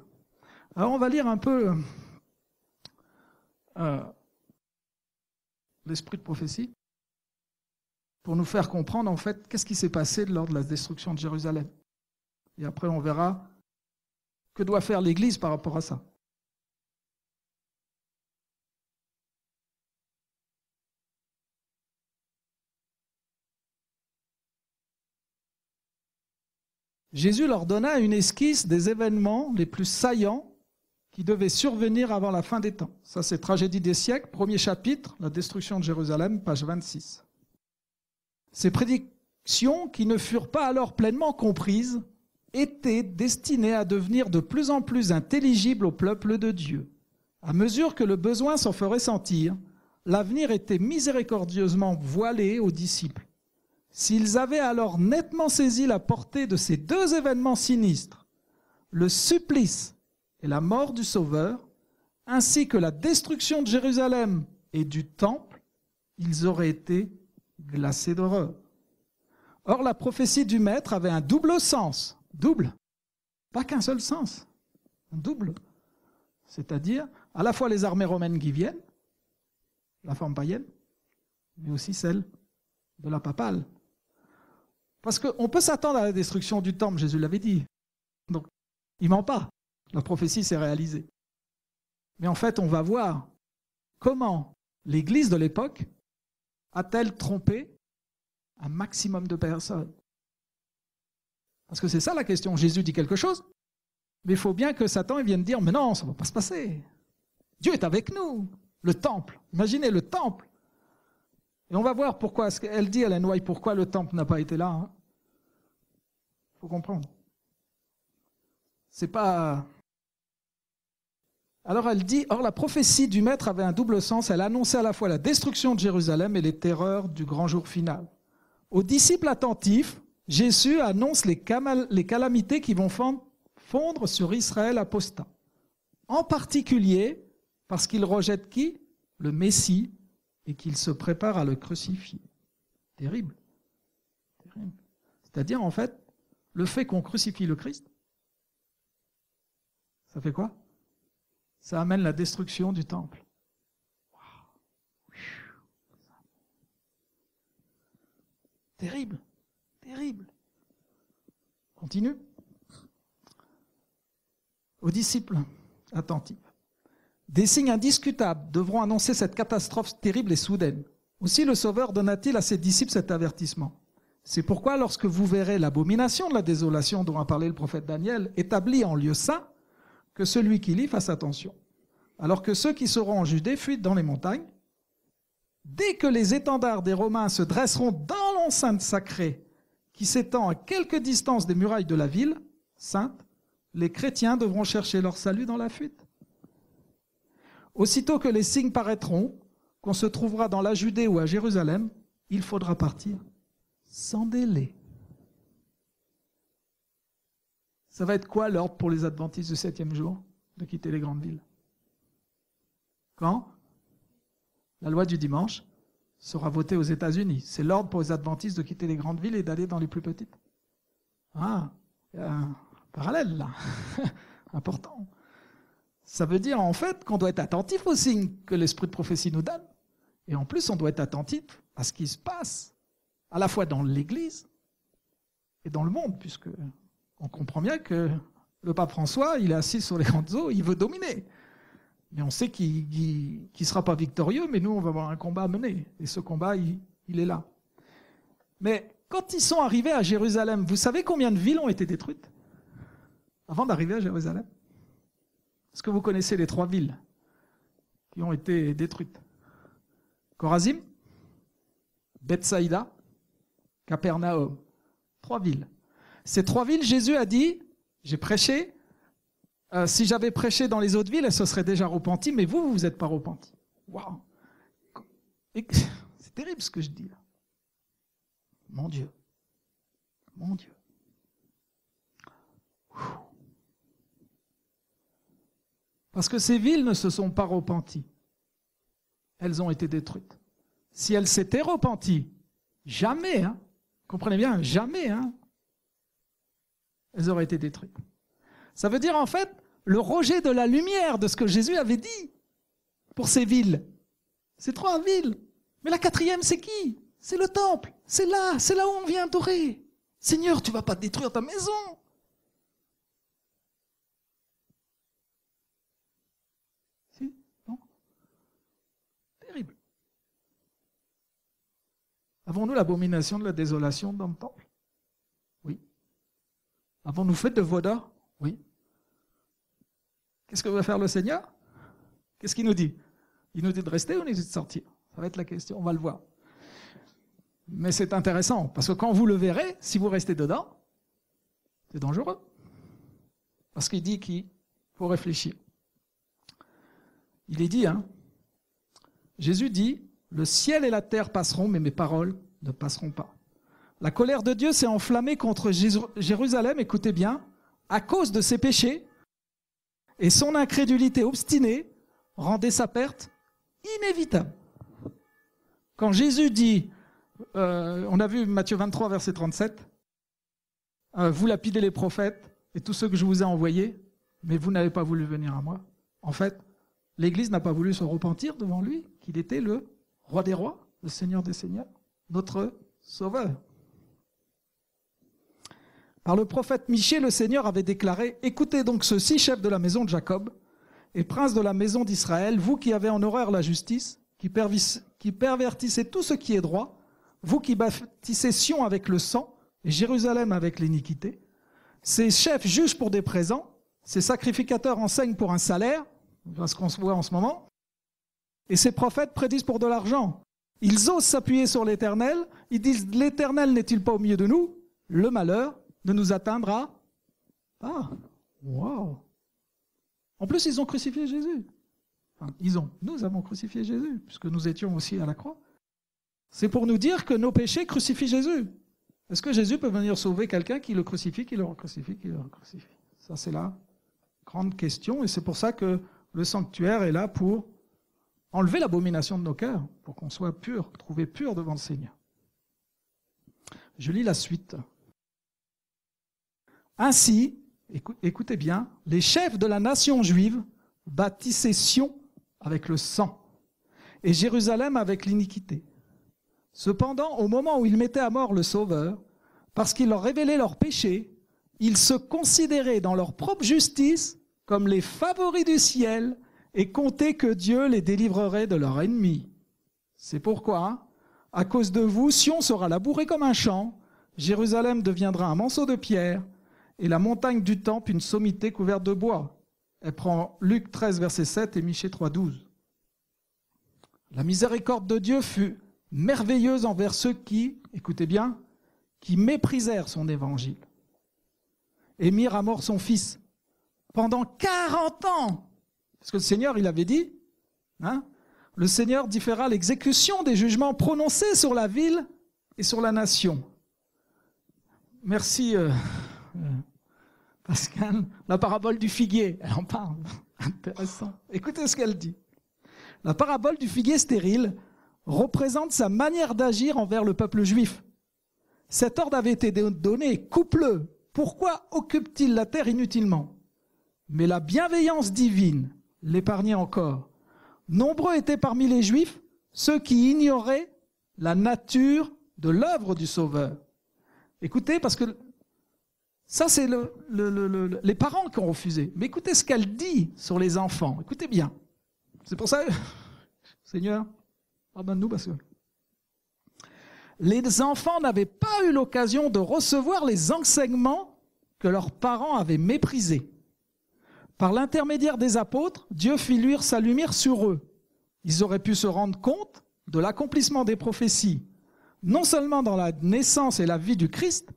Alors on va lire un peu l'esprit de prophétie pour nous faire comprendre en fait qu'est-ce qui s'est passé lors de la destruction de Jérusalem. Et après on verra que doit faire l'Église par rapport à ça. Jésus leur donna une esquisse des événements les plus saillants qui devaient survenir avant la fin des temps. Ça, c'est Tragédie des siècles, premier chapitre, la destruction de Jérusalem, page 26. Ces prédictions, qui ne furent pas alors pleinement comprises, étaient destinées à devenir de plus en plus intelligibles au peuple de Dieu. À mesure que le besoin s'en ferait sentir, l'avenir était miséricordieusement voilé aux disciples. S'ils avaient alors nettement saisi la portée de ces deux événements sinistres, le supplice et la mort du Sauveur, ainsi que la destruction de Jérusalem et du Temple, ils auraient été glacés d'horreur. Or, la prophétie du Maître avait un double sens. Double. Pas qu'un seul sens. Un double. C'est-à-dire, à la fois les armées romaines qui viennent, la forme païenne, mais aussi celle de la papale. Parce qu'on peut s'attendre à la destruction du temple, Jésus l'avait dit. Donc, il ne ment pas. La prophétie s'est réalisée. Mais en fait, on va voir comment l'Église de l'époque a-t-elle trompé un maximum de personnes. Parce que c'est ça la question. Jésus dit quelque chose, mais il faut bien que Satan vienne dire, mais non, ça ne va pas se passer. Dieu est avec nous. Le temple. Imaginez le temple. Et on va voir pourquoi. Elle dit, Ellen White, pourquoi le temple n'a pas été là. Il faut comprendre. C'est pas... Alors elle dit, or la prophétie du Maître avait un double sens. Elle annonçait à la fois la destruction de Jérusalem et les terreurs du grand jour final. Aux disciples attentifs, Jésus annonce les calamités qui vont fondre sur Israël apostat. En particulier, parce qu'il rejette qui? Le Messie, et qu'il se prépare à le crucifier. Terrible. Terrible. C'est-à-dire, en fait, le fait qu'on crucifie le Christ, ça fait quoi? Ça amène la destruction du temple. Wow. Terrible. Terrible. Continue. Aux disciples attentifs. Des signes indiscutables devront annoncer cette catastrophe terrible et soudaine. Aussi le Sauveur donna-t-il à ses disciples cet avertissement. C'est pourquoi lorsque vous verrez l'abomination de la désolation dont a parlé le prophète Daniel, établie en lieu saint, que celui qui lit fasse attention. Alors que ceux qui seront en Judée fuient dans les montagnes, dès que les étendards des Romains se dresseront dans l'enceinte sacrée, qui s'étend à quelque distance des murailles de la ville sainte, les chrétiens devront chercher leur salut dans la fuite. Aussitôt que les signes paraîtront, qu'on se trouvera dans la Judée ou à Jérusalem, il faudra partir sans délai. Ça va être quoi l'ordre pour les adventistes du 7e jour? De quitter les grandes villes. Quand? La loi du dimanche sera votée aux États-Unis. C'est l'ordre pour les adventistes de quitter les grandes villes et d'aller dans les plus petites. Ah, il y a un parallèle là. Important. Ça veut dire en fait qu'on doit être attentif aux signes que l'esprit de prophétie nous donne. Et en plus, on doit être attentif à ce qui se passe, à la fois dans l'Église et dans le monde, puisque on comprend bien que le pape François, il est assis sur les grandes eaux, il veut dominer. Mais on sait qu'il ne sera pas victorieux, mais nous, on va avoir un combat à mener. Et ce combat, il est là. Mais quand ils sont arrivés à Jérusalem, vous savez combien de villes ont été détruites avant d'arriver à Jérusalem? Est-ce que vous connaissez les 3 villes qui ont été détruites? Chorazim, Bethsaïda, Capernaum. 3 villes. Ces 3 villes, Jésus a dit, j'ai prêché, si j'avais prêché dans les autres villes, elles se seraient déjà repenties, mais vous n'êtes pas repentis. Waouh! C'est terrible ce que je dis là. Mon Dieu. Mon Dieu. Parce que ces villes ne se sont pas repenties. Elles ont été détruites. Si elles s'étaient repenties, jamais, comprenez bien, jamais, elles auraient été détruites. Ça veut dire en fait le rejet de la lumière de ce que Jésus avait dit pour ces villes. Ces 3 villes. Mais la 4e, c'est qui? C'est le temple. C'est là où on vient adorer. Seigneur, tu ne vas pas détruire ta maison. Si? Non? Terrible. Avons-nous l'abomination de la désolation dans le temple? Oui. Avons-nous fait de veau d'or? Oui. Qu'est-ce que va faire le Seigneur? Qu'est-ce qu'il nous dit? Il nous dit de rester ou il nous dit de sortir? Ça va être la question, on va le voir. Mais c'est intéressant, parce que quand vous le verrez, si vous restez dedans, c'est dangereux. Parce qu'il dit qu'il faut réfléchir. Il est dit, Jésus dit, le ciel et la terre passeront, mais mes paroles ne passeront pas. La colère de Dieu s'est enflammée contre Jérusalem, écoutez bien, à cause de ses péchés, et son incrédulité obstinée rendait sa perte inévitable. Quand Jésus dit, on a vu Matthieu 23, verset 37, vous lapidez les prophètes et tous ceux que je vous ai envoyés, mais vous n'avez pas voulu venir à moi. En fait, l'Église n'a pas voulu se repentir devant lui, qu'il était le roi des rois, le Seigneur des seigneurs, notre sauveur. Par le prophète Michée, le Seigneur avait déclaré « Écoutez donc ceux-ci, chefs de la maison de Jacob et princes de la maison d'Israël, vous qui avez en horreur la justice, qui pervertissez tout ce qui est droit, vous qui bâtissez Sion avec le sang et Jérusalem avec l'iniquité. Ces chefs jugent pour des présents, ces sacrificateurs enseignent pour un salaire, ce qu'on se voit en ce moment, et ces prophètes prédisent pour de l'argent. Ils osent s'appuyer sur l'Éternel, ils disent « L'Éternel n'est-il pas au milieu de nous ?» Le malheur de nous atteindra. Ah, waouh! En plus, ils ont crucifié Jésus. Enfin, nous avons crucifié Jésus, puisque nous étions aussi à la croix. C'est pour nous dire que nos péchés crucifient Jésus. Est-ce que Jésus peut venir sauver quelqu'un qui le crucifie, qui le recrucifie, qui le recrucifie? Ça, c'est la grande question, et c'est pour ça que le sanctuaire est là pour enlever l'abomination de nos cœurs, pour qu'on soit pur, trouvé pur devant le Seigneur. Je lis la suite. Ainsi, écoutez bien, les chefs de la nation juive bâtissaient Sion avec le sang et Jérusalem avec l'iniquité. Cependant, au moment où ils mettaient à mort le Sauveur, parce qu'il leur révélait leurs péchés, ils se considéraient dans leur propre justice comme les favoris du ciel et comptaient que Dieu les délivrerait de leurs ennemis. C'est pourquoi, à cause de vous, Sion sera labourée comme un champ, Jérusalem deviendra un monceau de pierre, et la montagne du temple une sommité couverte de bois. Elle prend Luc 13, verset 7 et Michée 3, 12. La miséricorde de Dieu fut merveilleuse envers ceux qui, écoutez bien, qui méprisèrent son évangile et mirent à mort son fils pendant 40 ans. Parce que le Seigneur, il avait dit, le Seigneur différa l'exécution des jugements prononcés sur la ville et sur la nation. Merci Pascal. La parabole du figuier, elle en parle. Intéressant. Écoutez ce qu'elle dit. La parabole du figuier stérile représente sa manière d'agir envers le peuple juif. Cet ordre avait été donné, coupe-le. Pourquoi occupe-t-il la terre inutilement? Mais la bienveillance divine l'épargner encore. Nombreux étaient parmi les Juifs ceux qui ignoraient la nature de l'œuvre du Sauveur. Écoutez, parce que ça, c'est les parents qui ont refusé. Mais écoutez ce qu'elle dit sur les enfants. Écoutez bien. C'est pour ça, Seigneur, pardonne-nous parce que les enfants n'avaient pas eu l'occasion de recevoir les enseignements que leurs parents avaient méprisés. Par l'intermédiaire des apôtres, Dieu fit luire sa lumière sur eux. Ils auraient pu se rendre compte de l'accomplissement des prophéties, non seulement dans la naissance et la vie du Christ,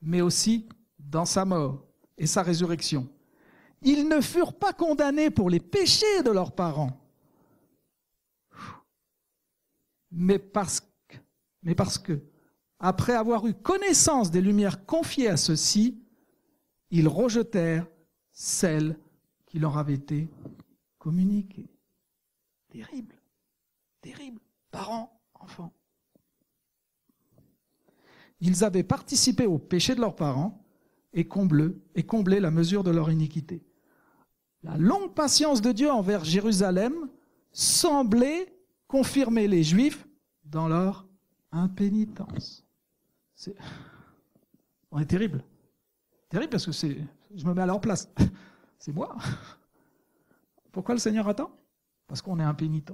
mais aussi dans sa mort et sa résurrection. Ils ne furent pas condamnés pour les péchés de leurs parents, mais parce que, après avoir eu connaissance des lumières confiées à ceux-ci, ils rejetèrent celles qui leur avaient été communiquées. Terrible, terrible, parents, enfants. Ils avaient participé au péché de leurs parents et comblé la mesure de leur iniquité. La longue patience de Dieu envers Jérusalem semblait confirmer les Juifs dans leur impénitence. On est terrible. Terrible parce que je me mets à leur place. C'est moi. Pourquoi le Seigneur attend? Parce qu'on est impénitent.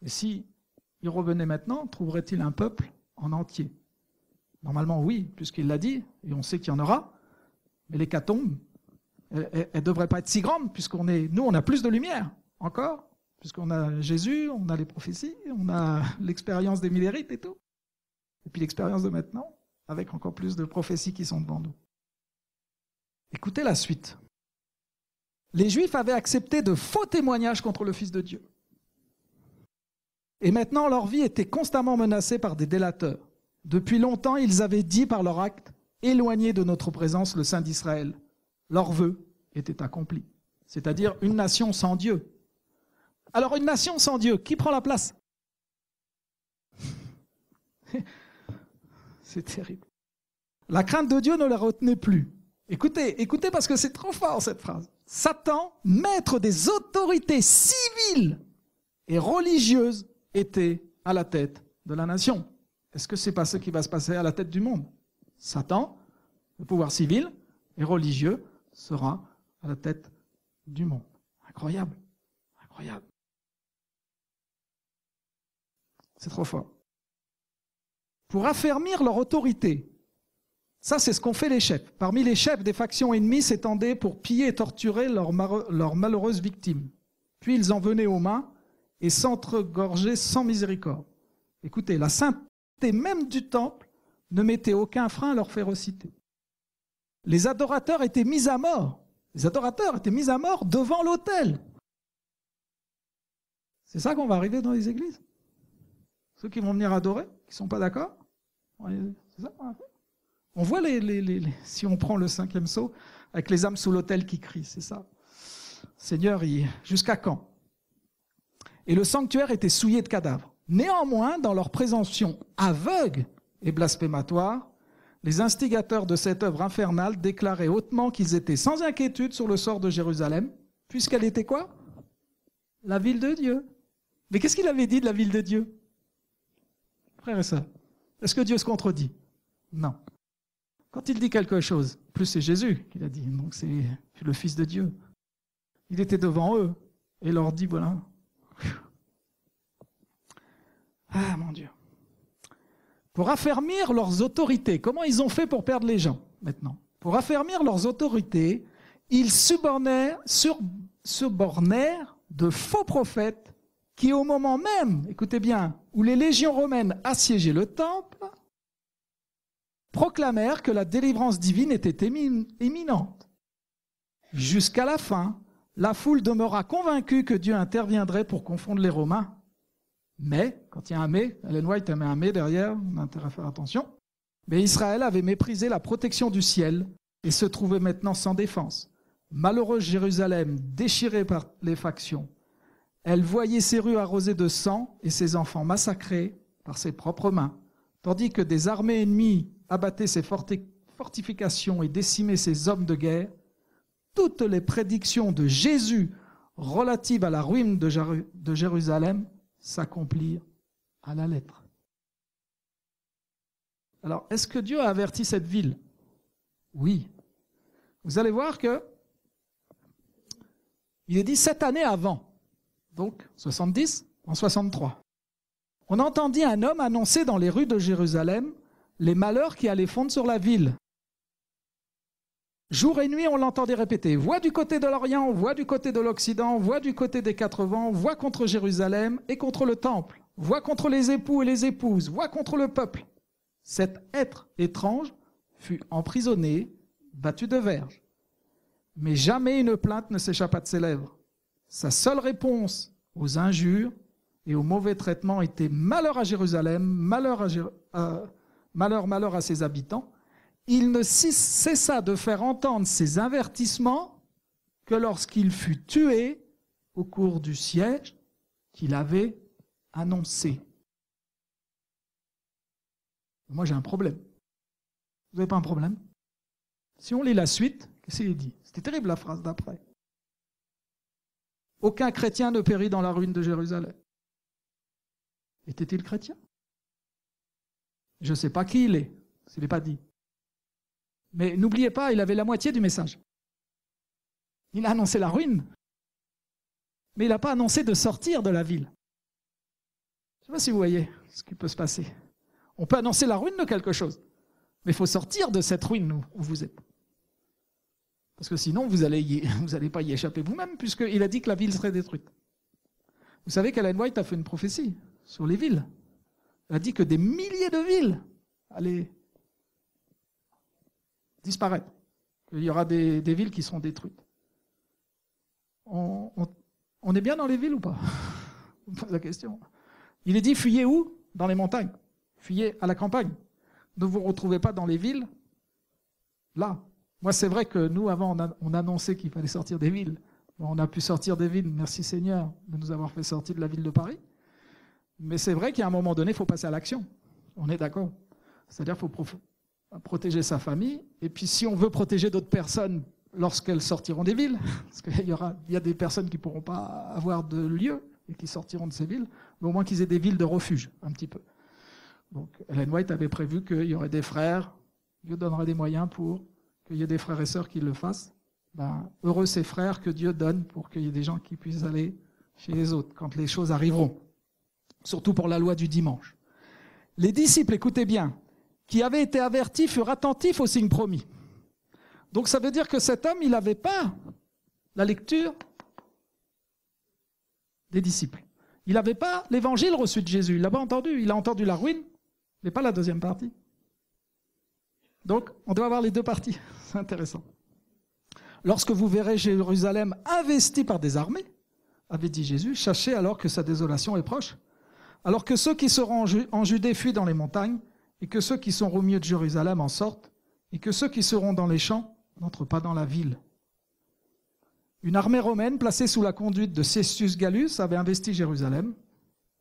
Et si il revenait maintenant, trouverait-il un peuple en entier? Normalement, oui, puisqu'il l'a dit, et on sait qu'il y en aura. Mais l'hécatombe, elle ne devrait pas être si grande, nous, on a plus de lumière, encore, puisqu'on a Jésus, on a les prophéties, on a l'expérience des millérites et tout. Et puis l'expérience de maintenant, avec encore plus de prophéties qui sont devant nous. Écoutez la suite. Les Juifs avaient accepté de faux témoignages contre le Fils de Dieu. Et maintenant, leur vie était constamment menacée par des délateurs. Depuis longtemps, ils avaient dit par leur acte, éloignés de notre présence, le Saint d'Israël. Leur vœu était accompli. C'est-à-dire une nation sans Dieu. Alors une nation sans Dieu, qui prend la place? C'est terrible. La crainte de Dieu ne les retenait plus. Écoutez parce que c'est trop fort cette phrase. Satan, maître des autorités civiles et religieuses, était à la tête de la nation. Est-ce que ce n'est pas ce qui va se passer à la tête du monde? Satan, le pouvoir civil et religieux, sera à la tête du monde. Incroyable. Incroyable. C'est trop fort. Pour affermir leur autorité, ça c'est ce qu'ont fait les chefs. Parmi les chefs des factions ennemies s'étendaient pour piller et torturer leurs malheureuses victimes. Puis ils en venaient aux mains et s'entregorgeaient sans miséricorde. Écoutez, la sainteté même du temple ne mettait aucun frein à leur férocité. Les adorateurs étaient mis à mort. Les adorateurs étaient mis à mort devant l'autel. C'est ça qu'on va arriver dans les églises. Ceux qui vont venir adorer, qui ne sont pas d'accord, c'est ça qu'on va faire. On voit si on prend le 5e sceau, avec les âmes sous l'autel qui crient, c'est ça. Seigneur, jusqu'à quand? Et le sanctuaire était souillé de cadavres. Néanmoins, dans leur présomption aveugle et blasphématoire, les instigateurs de cette œuvre infernale déclaraient hautement qu'ils étaient sans inquiétude sur le sort de Jérusalem, puisqu'elle était quoi? La ville de Dieu. Mais qu'est-ce qu'il avait dit de la ville de Dieu? Frères et sœurs, est-ce que Dieu se contredit? Non. Quand il dit quelque chose, plus c'est Jésus qui l'a dit, donc c'est le Fils de Dieu. Il était devant eux et leur dit, voilà. Ah mon Dieu. Pour affermir leurs autorités, comment ils ont fait pour perdre les gens maintenant? Pour affermir leurs autorités, ils subornèrent de faux prophètes qui, au moment même, écoutez bien, où les légions romaines assiégeaient le temple, proclamèrent que la délivrance divine était imminente. Jusqu'à la fin, la foule demeura convaincue que Dieu interviendrait pour confondre les Romains. Mais, quand il y a un mais, Ellen White met un mais derrière, on a intérêt à faire attention, mais Israël avait méprisé la protection du ciel et se trouvait maintenant sans défense. Malheureuse Jérusalem, déchirée par les factions, elle voyait ses rues arrosées de sang et ses enfants massacrés par ses propres mains, tandis que des armées ennemies abattaient ses fortifications et décimaient ses hommes de guerre. Toutes les prédictions de Jésus relatives à la ruine de Jérusalem s'accomplirent à la lettre. Alors, est-ce que Dieu a averti cette ville? Oui. Vous allez voir que il est dit 7 années avant, donc 70 en 63. On entendit un homme annoncer dans les rues de Jérusalem les malheurs qui allaient fondre sur la ville. Jour et nuit, on l'entendait répéter. Voix du côté de l'Orient, voix du côté de l'Occident, voix du côté des 4 vents, voix contre Jérusalem et contre le temple, voix contre les époux et les épouses, voix contre le peuple. Cet être étrange fut emprisonné, battu de verges. Mais jamais une plainte ne s'échappa de ses lèvres. Sa seule réponse aux injures et aux mauvais traitements était malheur à Jérusalem, malheur à ses habitants. Il ne cessa de faire entendre ses avertissements que lorsqu'il fut tué au cours du siège qu'il avait annoncé. Moi, j'ai un problème. Vous n'avez pas un problème? Si on lit la suite, qu'est-ce qu'il dit? C'était terrible la phrase d'après. Aucun chrétien ne périt dans la ruine de Jérusalem. Était-il chrétien? Je ne sais pas qui il est, ce n'est pas dit. Mais n'oubliez pas, il avait la moitié du message. Il a annoncé la ruine, mais il n'a pas annoncé de sortir de la ville. Je ne sais pas si vous voyez ce qui peut se passer. On peut annoncer la ruine de quelque chose, mais il faut sortir de cette ruine où vous êtes. Parce que sinon, vous n'allez pas y échapper vous-même, puisqu'il a dit que la ville serait détruite. Vous savez qu'Ellen White a fait une prophétie sur les villes. Elle a dit que des milliers de villes allaient disparaître, qu'il y aura des villes qui seront détruites. On est bien dans les villes ou pas? Je me pose la question. Il est dit, fuyez où? Dans les montagnes. Fuyez à la campagne. Ne vous retrouvez pas dans les villes. Là. Moi, c'est vrai que nous, avant, on annonçait qu'il fallait sortir des villes. Bon, on a pu sortir des villes, merci Seigneur de nous avoir fait sortir de la ville de Paris. Mais c'est vrai qu'à un moment donné, il faut passer à l'action. On est d'accord. C'est-à-dire qu'il faut protéger sa famille. Et puis, si on veut protéger d'autres personnes lorsqu'elles sortiront des villes, parce qu'il y a des personnes qui ne pourront pas avoir de lieu et qui sortiront de ces villes, mais au moins qu'ils aient des villes de refuge, un petit peu. Donc, Ellen White avait prévu qu'il y aurait des frères, Dieu donnerait des moyens pour qu'il y ait des frères et sœurs qui le fassent. Heureux ces frères que Dieu donne pour qu'il y ait des gens qui puissent aller chez les autres quand les choses arriveront. Surtout pour la loi du dimanche. Les disciples, écoutez bien, qui avaient été avertis furent attentifs aux signes promis. Donc ça veut dire que cet homme, il n'avait pas la lecture des disciples. Il n'avait pas l'évangile reçu de Jésus. Il ne l'a pas entendu. Il a entendu la ruine, mais pas la deuxième partie. Donc, on doit avoir les deux parties. C'est intéressant. Lorsque vous verrez Jérusalem investie par des armées, avait dit Jésus, sachez alors que sa désolation est proche. Alors que ceux qui seront en Judée fuient dans les montagnes, et que ceux qui sont au milieu de Jérusalem en sortent, et que ceux qui seront dans les champs n'entrent pas dans la ville. Une armée romaine placée sous la conduite de Cestius Gallus avait investi Jérusalem.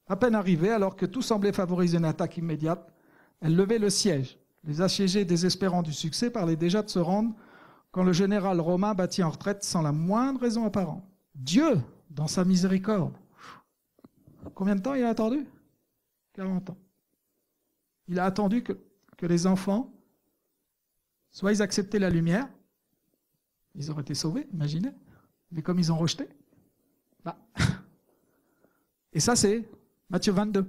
À peine arrivée, alors que tout semblait favoriser une attaque immédiate, elle levait le siège. Les assiégés désespérants du succès parlaient déjà de se rendre quand le général romain battit en retraite sans la moindre raison apparente. Dieu, dans sa miséricorde, combien de temps il a attendu? 40 ans. Il a attendu que les enfants, soit ils acceptaient la lumière, ils auraient été sauvés, imaginez, mais comme ils ont rejeté, et ça c'est Matthieu 22.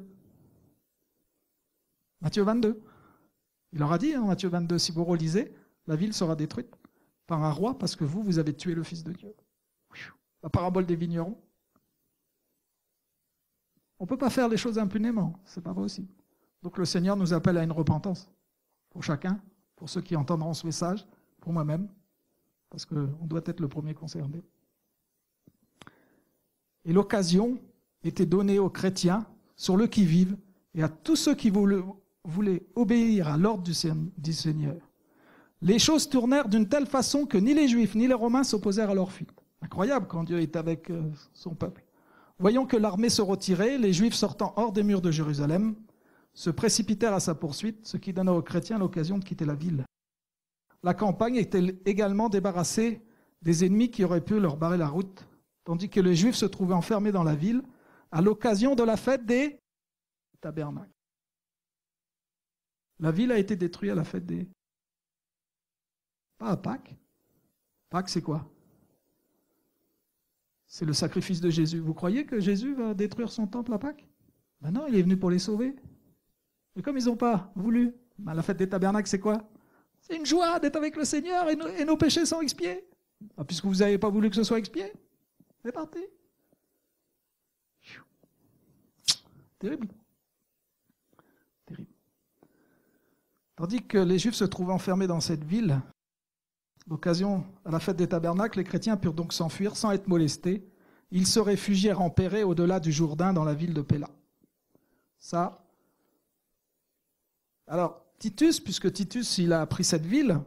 Matthieu 22. Il leur a dit, Matthieu 22, si vous relisez, la ville sera détruite par un roi parce que vous avez tué le Fils de Dieu. La parabole des vignerons. On ne peut pas faire les choses impunément, ce n'est pas possible. Donc le Seigneur nous appelle à une repentance, pour chacun, pour ceux qui entendront ce message, pour moi-même, parce qu'on doit être le premier concerné. Et l'occasion était donnée aux chrétiens, sur le qui-vive, et à tous ceux qui voulaient obéir à l'ordre du Seigneur. Les choses tournèrent d'une telle façon que ni les Juifs ni les Romains s'opposèrent à leur fuite. Incroyable quand Dieu est avec son peuple. Voyant que l'armée se retirait, les Juifs sortant hors des murs de Jérusalem se précipitèrent à sa poursuite, ce qui donna aux chrétiens l'occasion de quitter la ville. La campagne était également débarrassée des ennemis qui auraient pu leur barrer la route tandis que les Juifs se trouvaient enfermés dans la ville à l'occasion de la fête des tabernacles. La ville a été détruite à la fête des... Pas à Pâques. Pâques, c'est quoi? C'est le sacrifice de Jésus. Vous croyez que Jésus va détruire son temple à Pâques? Ben non, il est venu pour les sauver. Mais comme ils n'ont pas voulu, ben la fête des tabernacles, c'est quoi? C'est une joie d'être avec le Seigneur et nos péchés sont expiés. Ah, puisque vous n'avez pas voulu que ce soit expié, c'est parti. Terrible. Terrible. Tandis que les Juifs se trouvaient enfermés dans cette ville, l'occasion à la fête des tabernacles, les chrétiens purent donc s'enfuir sans être molestés. Ils se réfugièrent en Pérée au-delà du Jourdain dans la ville de Péla. Ça. Alors, Titus, puisque Titus il a pris cette ville,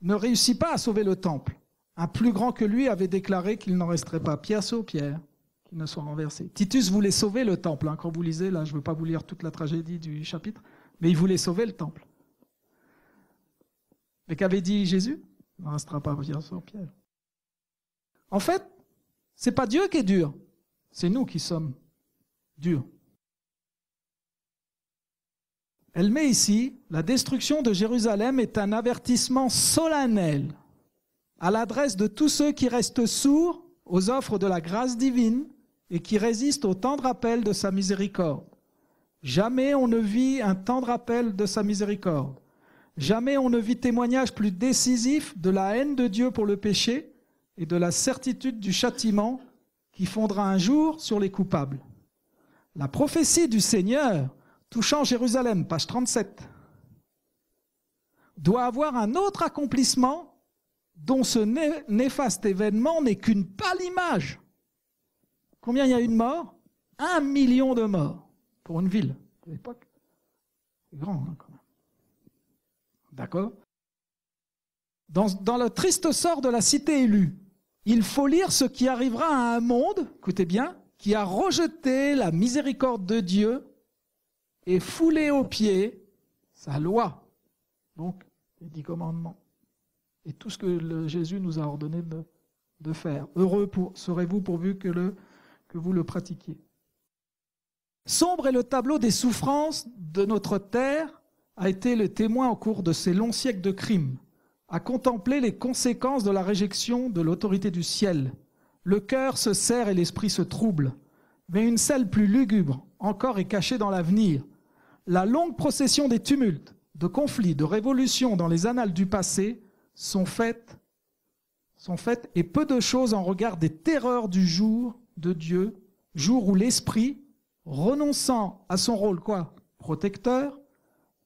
ne réussit pas à sauver le temple. Un plus grand que lui avait déclaré qu'il n'en resterait pas pierre sur pierre, qu'il ne soit renversé. Titus voulait sauver le temple. Hein. Quand vous lisez, là je ne veux pas vous lire toute la tragédie du chapitre, mais il voulait sauver le temple. Mais qu'avait dit Jésus? Il n'en restera pas pierre sur pierre. En fait, ce n'est pas Dieu qui est dur, c'est nous qui sommes durs. Elle met ici, la destruction de Jérusalem est un avertissement solennel à l'adresse de tous ceux qui restent sourds aux offres de la grâce divine et qui résistent au tendre appel de sa miséricorde. Jamais on ne vit un tendre appel de sa miséricorde. Jamais on ne vit témoignage plus décisif de la haine de Dieu pour le péché et de la certitude du châtiment qui fondra un jour sur les coupables. La prophétie du Seigneur touchant Jérusalem, page 37, doit avoir un autre accomplissement dont ce néfaste événement n'est qu'une pâle image. Combien il y a eu de morts? 1 million de morts pour une ville de l'époque. C'est grand, hein, quand même. D'accord? Dans le triste sort de la cité élue, il faut lire ce qui arrivera à un monde, écoutez bien, qui a rejeté la miséricorde de Dieu et foulé aux pieds sa loi, donc les 10 commandements, et tout ce que Jésus nous a ordonné de faire. Heureux serez-vous pourvu que vous le pratiquiez. Sombre est le tableau des souffrances de notre terre, a été le témoin au cours de ces longs siècles de crimes, à contempler les conséquences de la réjection de l'autorité du ciel. Le cœur se serre et l'esprit se trouble, mais une selle plus lugubre encore est cachée dans l'avenir. La longue procession des tumultes, de conflits, de révolutions dans les annales du passé sont faites et peu de choses en regard des terreurs du jour de Dieu, jour où l'esprit, renonçant à son rôle protecteur,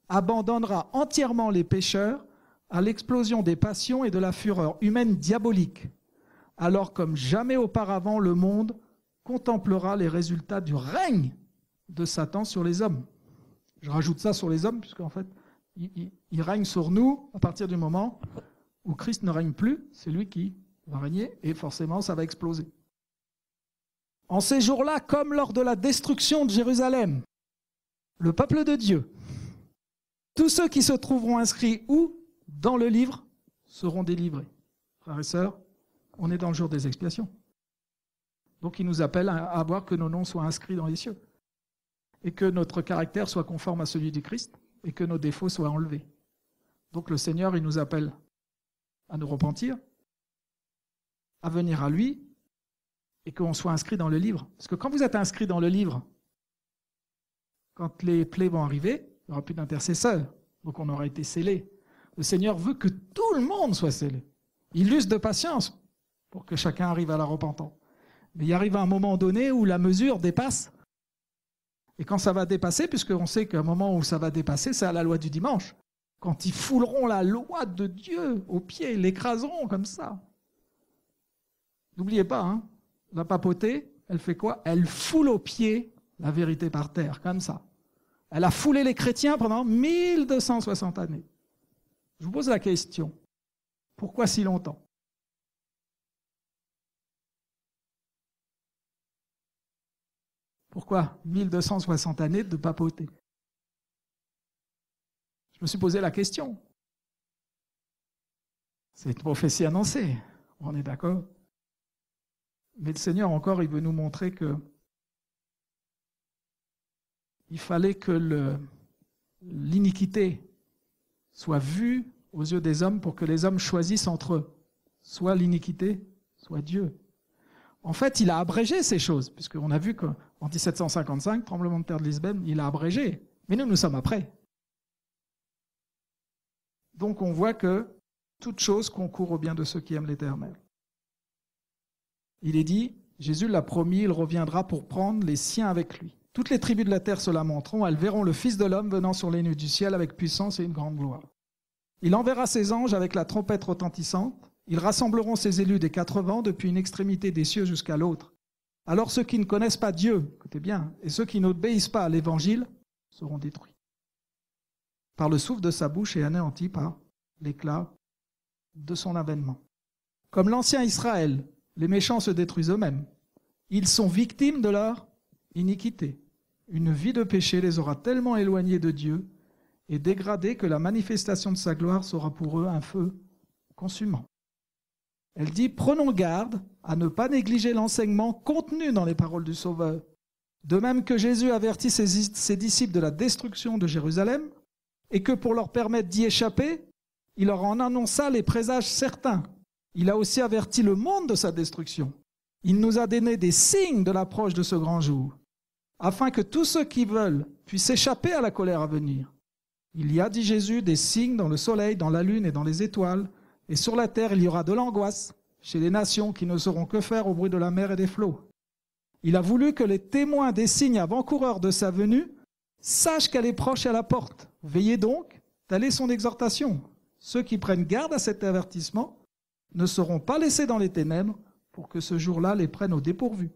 abandonnera entièrement les pécheurs à l'explosion des passions et de la fureur humaine diabolique, alors comme jamais auparavant le monde contemplera les résultats du règne de Satan sur les hommes. Je rajoute ça sur les hommes, puisqu'en fait, il règne sur nous à partir du moment où Christ ne règne plus, c'est lui qui va régner, et forcément ça va exploser. En ces jours-là, comme lors de la destruction de Jérusalem, le peuple de Dieu, tous ceux qui se trouveront inscrits où? Dans le livre, seront délivrés. Frères et sœurs, on est dans le jour des expiations. Donc il nous appelle à voir que nos noms soient inscrits dans les cieux, et que notre caractère soit conforme à celui du Christ, et que nos défauts soient enlevés. Donc le Seigneur, il nous appelle à nous repentir, à venir à lui, et qu'on soit inscrit dans le livre. Parce que quand vous êtes inscrit dans le livre, quand les plaies vont arriver, il n'y aura plus d'intercesseurs, donc on aura été scellé. Le Seigneur veut que tout le monde soit scellé. Il use de patience pour que chacun arrive à la repentance. Mais il arrive à un moment donné où la mesure dépasse. Et quand ça va dépasser, puisqu'on sait qu'à un moment où ça va dépasser, c'est à la loi du dimanche. Quand ils fouleront la loi de Dieu aux pieds, l'écraseront comme ça. N'oubliez pas, hein, la papauté, elle fait quoi? Elle foule aux pieds la vérité par terre, comme ça. Elle a foulé les chrétiens pendant 1260 années. Je vous pose la question, pourquoi si longtemps? Pourquoi 1260 années de papauté? Je me suis posé la question. C'est une prophétie annoncée, on est d'accord? Mais le Seigneur encore, il veut nous montrer que il fallait que l'iniquité soit vue aux yeux des hommes pour que les hommes choisissent entre eux, soit l'iniquité, soit Dieu. En fait, il a abrégé ces choses, puisqu'on a vu qu'en 1755, tremblement de terre de Lisbonne, il a abrégé. Mais nous sommes après. Donc on voit que toute chose concourt au bien de ceux qui aiment l'Éternel. Il est dit, Jésus l'a promis, il reviendra pour prendre les siens avec lui. Toutes les tribus de la terre se lamenteront, elles verront le Fils de l'homme venant sur les nuées du ciel avec puissance et une grande gloire. Il enverra ses anges avec la trompette retentissante, ils rassembleront ses élus des 4 vents depuis une extrémité des cieux jusqu'à l'autre. Alors ceux qui ne connaissent pas Dieu, écoutez bien, et ceux qui n'obéissent pas à l'Évangile seront détruits par le souffle de sa bouche et anéantis par l'éclat de son avènement. Comme l'ancien Israël, les méchants se détruisent eux-mêmes. Ils sont victimes de leur iniquité. Une vie de péché les aura tellement éloignés de Dieu et dégradés que la manifestation de sa gloire sera pour eux un feu consumant. Elle dit, prenons garde à ne pas négliger l'enseignement contenu dans les paroles du Sauveur. De même que Jésus avertit ses disciples de la destruction de Jérusalem et que pour leur permettre d'y échapper, il leur en annonça les présages certains. Il a aussi averti le monde de sa destruction. Il nous a donné des signes de l'approche de ce grand jour, afin que tous ceux qui veulent puissent échapper à la colère à venir. Il y a, dit Jésus, des signes dans le soleil, dans la lune et dans les étoiles, et sur la terre il y aura de l'angoisse chez les nations qui ne sauront que faire au bruit de la mer et des flots. Il a voulu que les témoins des signes avant-coureurs de sa venue sachent qu'elle est proche à la porte. Veillez donc, telle est son exhortation. Ceux qui prennent garde à cet avertissement ne seront pas laissés dans les ténèbres pour que ce jour-là les prenne au dépourvu.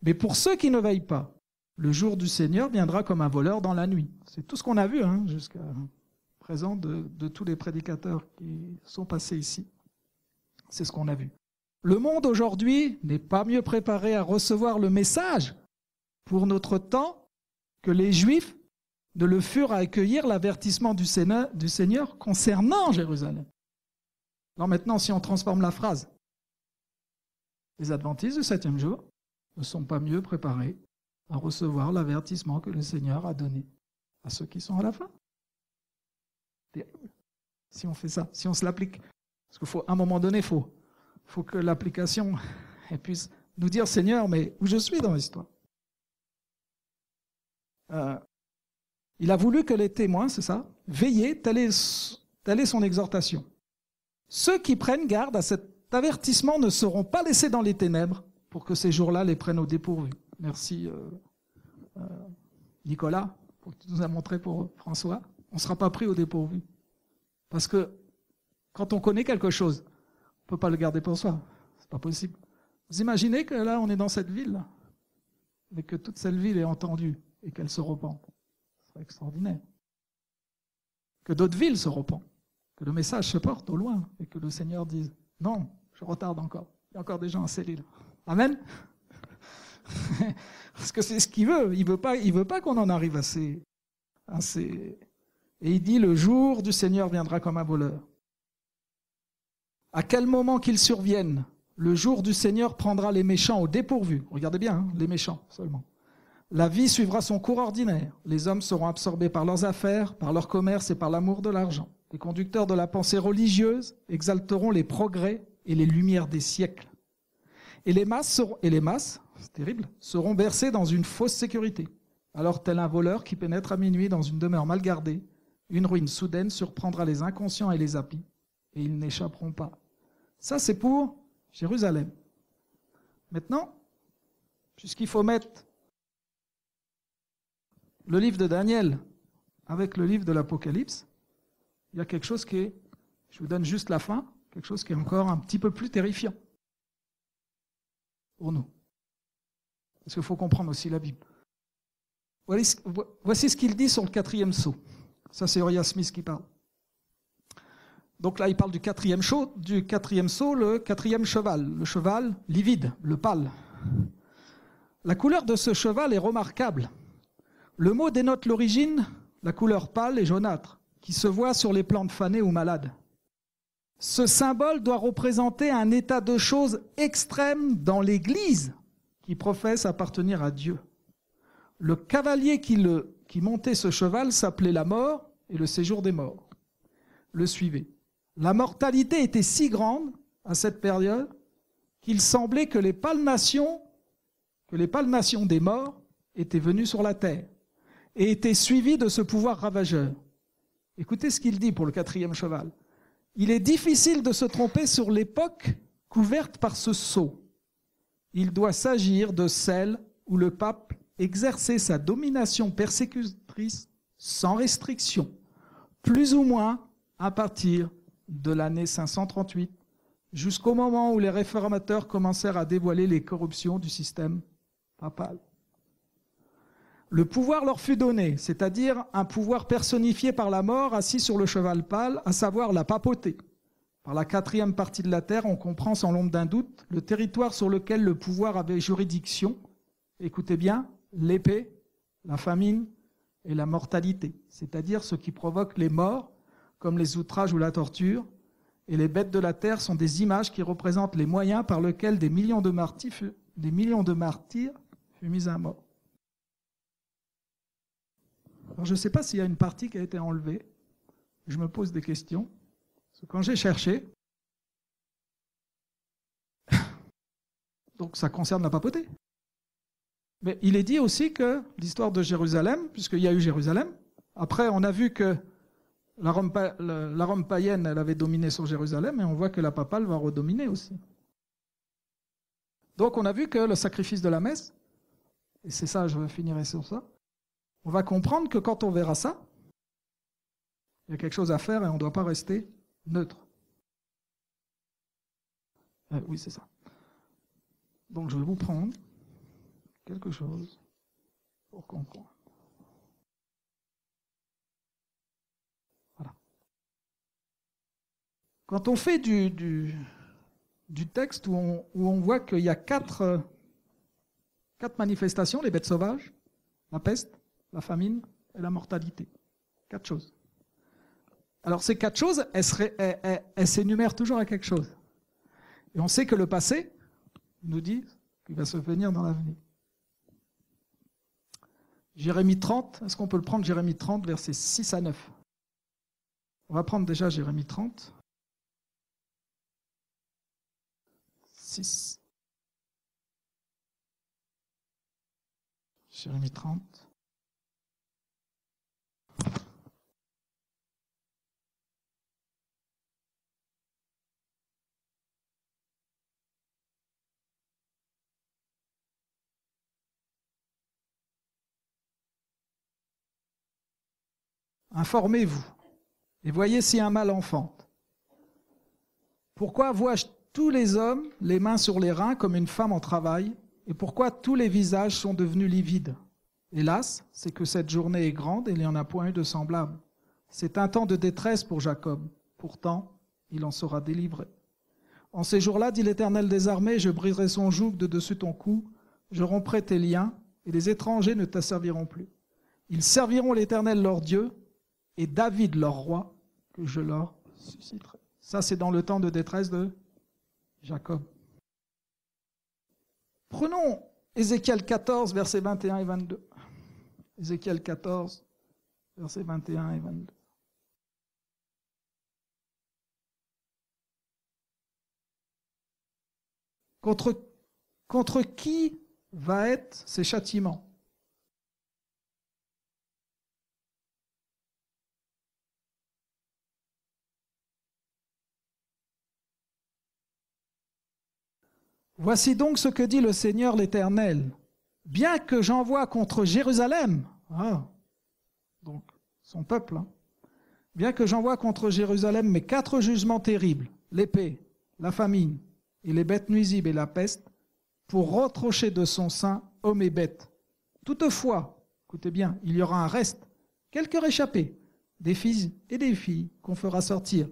Mais pour ceux qui ne veillent pas, le jour du Seigneur viendra comme un voleur dans la nuit. C'est tout ce qu'on a vu jusqu'à présent de tous les prédicateurs qui sont passés ici. C'est ce qu'on a vu. Le monde aujourd'hui n'est pas mieux préparé à recevoir le message pour notre temps que les Juifs ne le furent à accueillir l'avertissement du Seigneur concernant Jérusalem. Alors maintenant, si on transforme la phrase, les adventistes du 7e jour ne sont pas mieux préparés à recevoir l'avertissement que le Seigneur a donné à ceux qui sont à la fin. Terrible. Si on fait ça, si on se l'applique. Parce qu'à un moment donné, il faut que l'application puisse nous dire, Seigneur, mais où je suis dans l'histoire? Il a voulu que les témoins, c'est ça, veillez, telle est son exhortation. Ceux qui prennent garde à cet avertissement ne seront pas laissés dans les ténèbres pour que ces jours-là les prennent au dépourvu. Merci Nicolas, pour que tu nous as montré pour François. On ne sera pas pris au dépourvu. Parce que quand on connaît quelque chose, on ne peut pas le garder pour soi. Ce n'est pas possible. Vous imaginez que là, on est dans cette ville, mais que toute cette ville est entendue et qu'elle se repente. Ce serait extraordinaire. Que d'autres villes se repentent. Que le message se porte au loin et que le Seigneur dise « Non, je retarde encore. Il y a encore des gens à Celle-Île. » Amen. Parce que c'est ce qu'il veut. Il veut pas qu'on en arrive à ces... Et il dit, le jour du Seigneur viendra comme un voleur. À quel moment qu'il survienne, le jour du Seigneur prendra les méchants au dépourvu. Regardez bien, les méchants seulement. La vie suivra son cours ordinaire. Les hommes seront absorbés par leurs affaires, par leur commerce et par l'amour de l'argent. Les conducteurs de la pensée religieuse exalteront les progrès et les lumières des siècles. Et les masses, c'est terrible, seront bercées dans une fausse sécurité. Alors tel un voleur qui pénètre à minuit dans une demeure mal gardée, une ruine soudaine surprendra les inconscients et les impies, et ils n'échapperont pas. Ça, c'est pour Jérusalem. Maintenant, puisqu'il faut mettre le livre de Daniel avec le livre de l'Apocalypse, il y a quelque chose qui est, je vous donne juste la fin, quelque chose qui est encore un petit peu plus terrifiant pour nous. Parce qu'il faut comprendre aussi la Bible. Voici ce qu'il dit sur le 4e sceau. Ça, c'est Uriah Smith qui parle. Donc là, il parle du 4e sceau, le 4e cheval. Le cheval livide, le pâle. La couleur de ce cheval est remarquable. Le mot dénote l'origine, la couleur pâle et jaunâtre, qui se voit sur les plantes fanées ou malades. Ce symbole doit représenter un état de choses extrême dans l'Église qui professe appartenir à Dieu. Le cavalier qui montait ce cheval s'appelait la mort et le séjour des morts. Le suivait. La mortalité était si grande à cette période qu'il semblait que les pâles nations des morts étaient venues sur la terre et étaient suivies de ce pouvoir ravageur. Écoutez ce qu'il dit pour le 4e cheval. Il est difficile de se tromper sur l'époque couverte par ce sceau. Il doit s'agir de celle où le pape exerçait sa domination persécutrice sans restriction, plus ou moins à partir de l'année 538, jusqu'au moment où les réformateurs commencèrent à dévoiler les corruptions du système papal. Le pouvoir leur fut donné, c'est-à-dire un pouvoir personnifié par la mort assis sur le cheval pâle, à savoir la papauté. Par la 4e partie de la terre, on comprend sans l'ombre d'un doute le territoire sur lequel le pouvoir avait juridiction. Écoutez bien, l'épée, la famine et la mortalité, c'est-à-dire ce qui provoque les morts, comme les outrages ou la torture, et les bêtes de la terre sont des images qui représentent les moyens par lesquels des millions de martyrs furent mis à mort. Alors je ne sais pas s'il y a une partie qui a été enlevée. Je me pose des questions. Parce que quand j'ai cherché, donc ça concerne la papauté. Mais il est dit aussi que l'histoire de Jérusalem, puisqu'il y a eu Jérusalem, après on a vu que la Rome païenne, elle avait dominé sur Jérusalem, et on voit que la papale va redominer aussi. Donc on a vu que le sacrifice de la messe, et c'est ça, je finirai sur ça, on va comprendre que quand on verra ça, il y a quelque chose à faire et on ne doit pas rester neutre. Oui, c'est ça. Donc je vais vous prendre quelque chose pour comprendre. Voilà. Quand on fait du texte où on voit qu'il y a quatre manifestations, les bêtes sauvages, la peste, la famine et la mortalité. 4 choses. Alors ces 4 choses, elles s'énumèrent toujours à quelque chose. Et on sait que le passé nous dit qu'il va se venir dans l'avenir. Jérémie 30, est-ce qu'on peut le prendre, Jérémie 30, versets 6 à 9? On va prendre déjà Jérémie 30. 6. Jérémie 30. Informez-vous et voyez si un mal enfante. Pourquoi vois-je tous les hommes les mains sur les reins comme une femme en travail, et pourquoi tous les visages sont devenus livides? Hélas, c'est que cette journée est grande et il n'y en a point eu de semblable. C'est un temps de détresse pour Jacob. Pourtant, il en sera délivré. En ces jours-là, dit l'Éternel des armées, je briserai son joug de dessus ton cou, je romprai tes liens, et les étrangers ne t'asserviront plus. Ils serviront l'Éternel leur Dieu, et David leur roi, que je leur susciterai. Ça, c'est dans le temps de détresse de Jacob. Prenons Ézéchiel 14, versets 21 et 22. Ézéchiel 14, versets 21 et 22. Contre qui va être ces châtiments? Voici donc ce que dit le Seigneur l'Éternel. Bien que j'envoie contre Jérusalem, donc son peuple, bien que j'envoie contre Jérusalem mes 4 jugements terribles, l'épée, la famine, et les bêtes nuisibles et la peste, pour retrancher de son sein hommes et bêtes. Toutefois, écoutez bien, il y aura un reste, quelques réchappés, des fils et des filles qu'on fera sortir.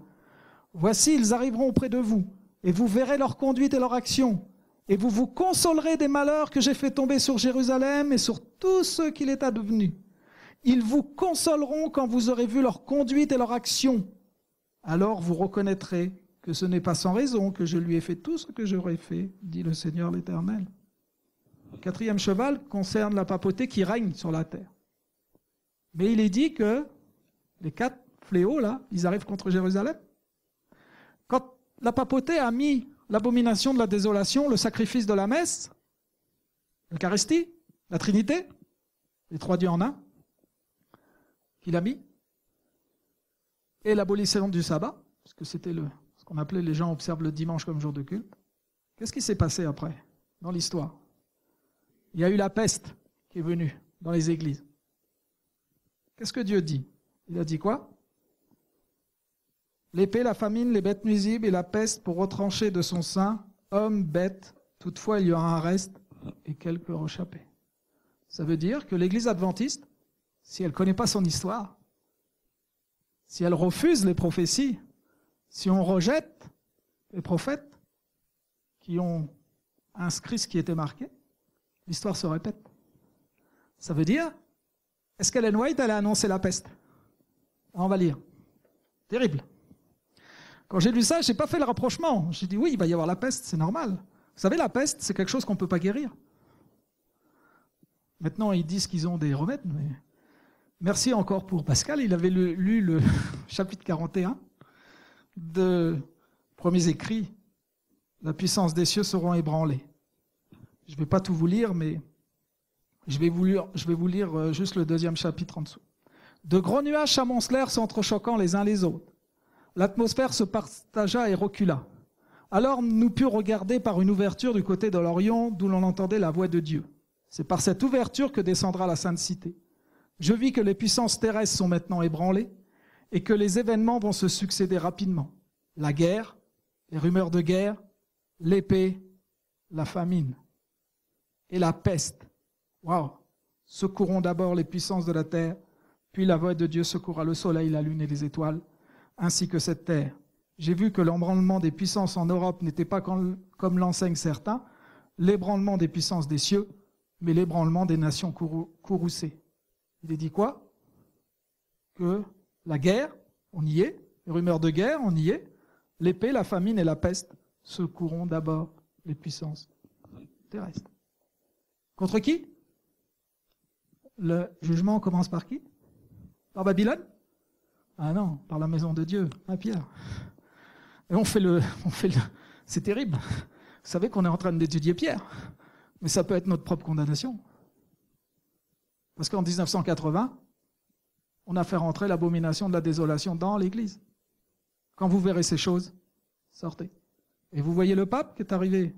Voici, ils arriveront auprès de vous, et vous verrez leur conduite et leur action, et vous vous consolerez des malheurs que j'ai fait tomber sur Jérusalem et sur tous ceux qu'il est advenu. Ils vous consoleront quand vous aurez vu leur conduite et leur action. Alors vous reconnaîtrez que ce n'est pas sans raison que je lui ai fait tout ce que j'aurais fait, dit le Seigneur l'Éternel. Le 4e cheval concerne la papauté qui règne sur la terre. Mais il est dit que les 4 fléaux, là, ils arrivent contre Jérusalem. Quand la papauté a mis l'abomination de la désolation, le sacrifice de la messe, l'Eucharistie, la Trinité, les 3 dieux en un, qu'il a mis, et l'abolition du sabbat, parce que c'était ce qu'on appelait les gens observent le dimanche comme jour de culte. Qu'est-ce qui s'est passé après, dans l'histoire? Il y a eu la peste qui est venue dans les églises. Qu'est-ce que Dieu dit? Il a dit quoi? L'épée, la famine, les bêtes nuisibles et la peste pour retrancher de son sein hommes, bêtes. Toutefois, il y aura un reste et quelques rechappés. Ça veut dire que l'Église adventiste, si elle ne connaît pas son histoire, si elle refuse les prophéties, si on rejette les prophètes qui ont inscrit ce qui était marqué, l'histoire se répète. Ça veut dire, est-ce qu'Ellen White, elle a annoncé la peste? On va lire. Terrible. Quand j'ai lu ça, je n'ai pas fait le rapprochement. J'ai dit, oui, il va y avoir la peste, c'est normal. Vous savez, la peste, c'est quelque chose qu'on ne peut pas guérir. Maintenant, ils disent qu'ils ont des remèdes, mais merci encore pour Pascal. Il avait lu le chapitre 41 de premiers écrits. La puissance des cieux seront ébranlées. Je ne vais pas tout vous lire, mais je vais vous lire juste le 2e chapitre en dessous. De gros nuages s'amoncelèrent s'entrechoquant les uns les autres. L'atmosphère se partagea et recula. Alors nous pûmes regarder par une ouverture du côté de l'Orient, d'où l'on entendait la voix de Dieu. C'est par cette ouverture que descendra la Sainte Cité. Je vis que les puissances terrestres sont maintenant ébranlées et que les événements vont se succéder rapidement. La guerre, les rumeurs de guerre, l'épée, la famine et la peste. Waouh! Secourront d'abord les puissances de la terre, puis la voix de Dieu secourra le soleil, la lune et les étoiles, ainsi que cette terre. J'ai vu que l'ébranlement des puissances en Europe n'était pas comme l'enseignent certains, l'ébranlement des puissances des cieux, mais l'ébranlement des nations courroucées. Il est dit quoi? Que la guerre, on y est, les rumeurs de guerre, on y est, l'épée, la famine et la peste secourront d'abord les puissances terrestres. Contre qui? Le jugement commence par qui? Par Babylone? Ah non, par la maison de Dieu, hein, Pierre. Et c'est terrible. Vous savez qu'on est en train d'étudier Pierre, mais ça peut être notre propre condamnation. Parce qu'en 1980, on a fait rentrer l'abomination de la désolation dans l'Église. Quand vous verrez ces choses, sortez. Et vous voyez le pape qui est arrivé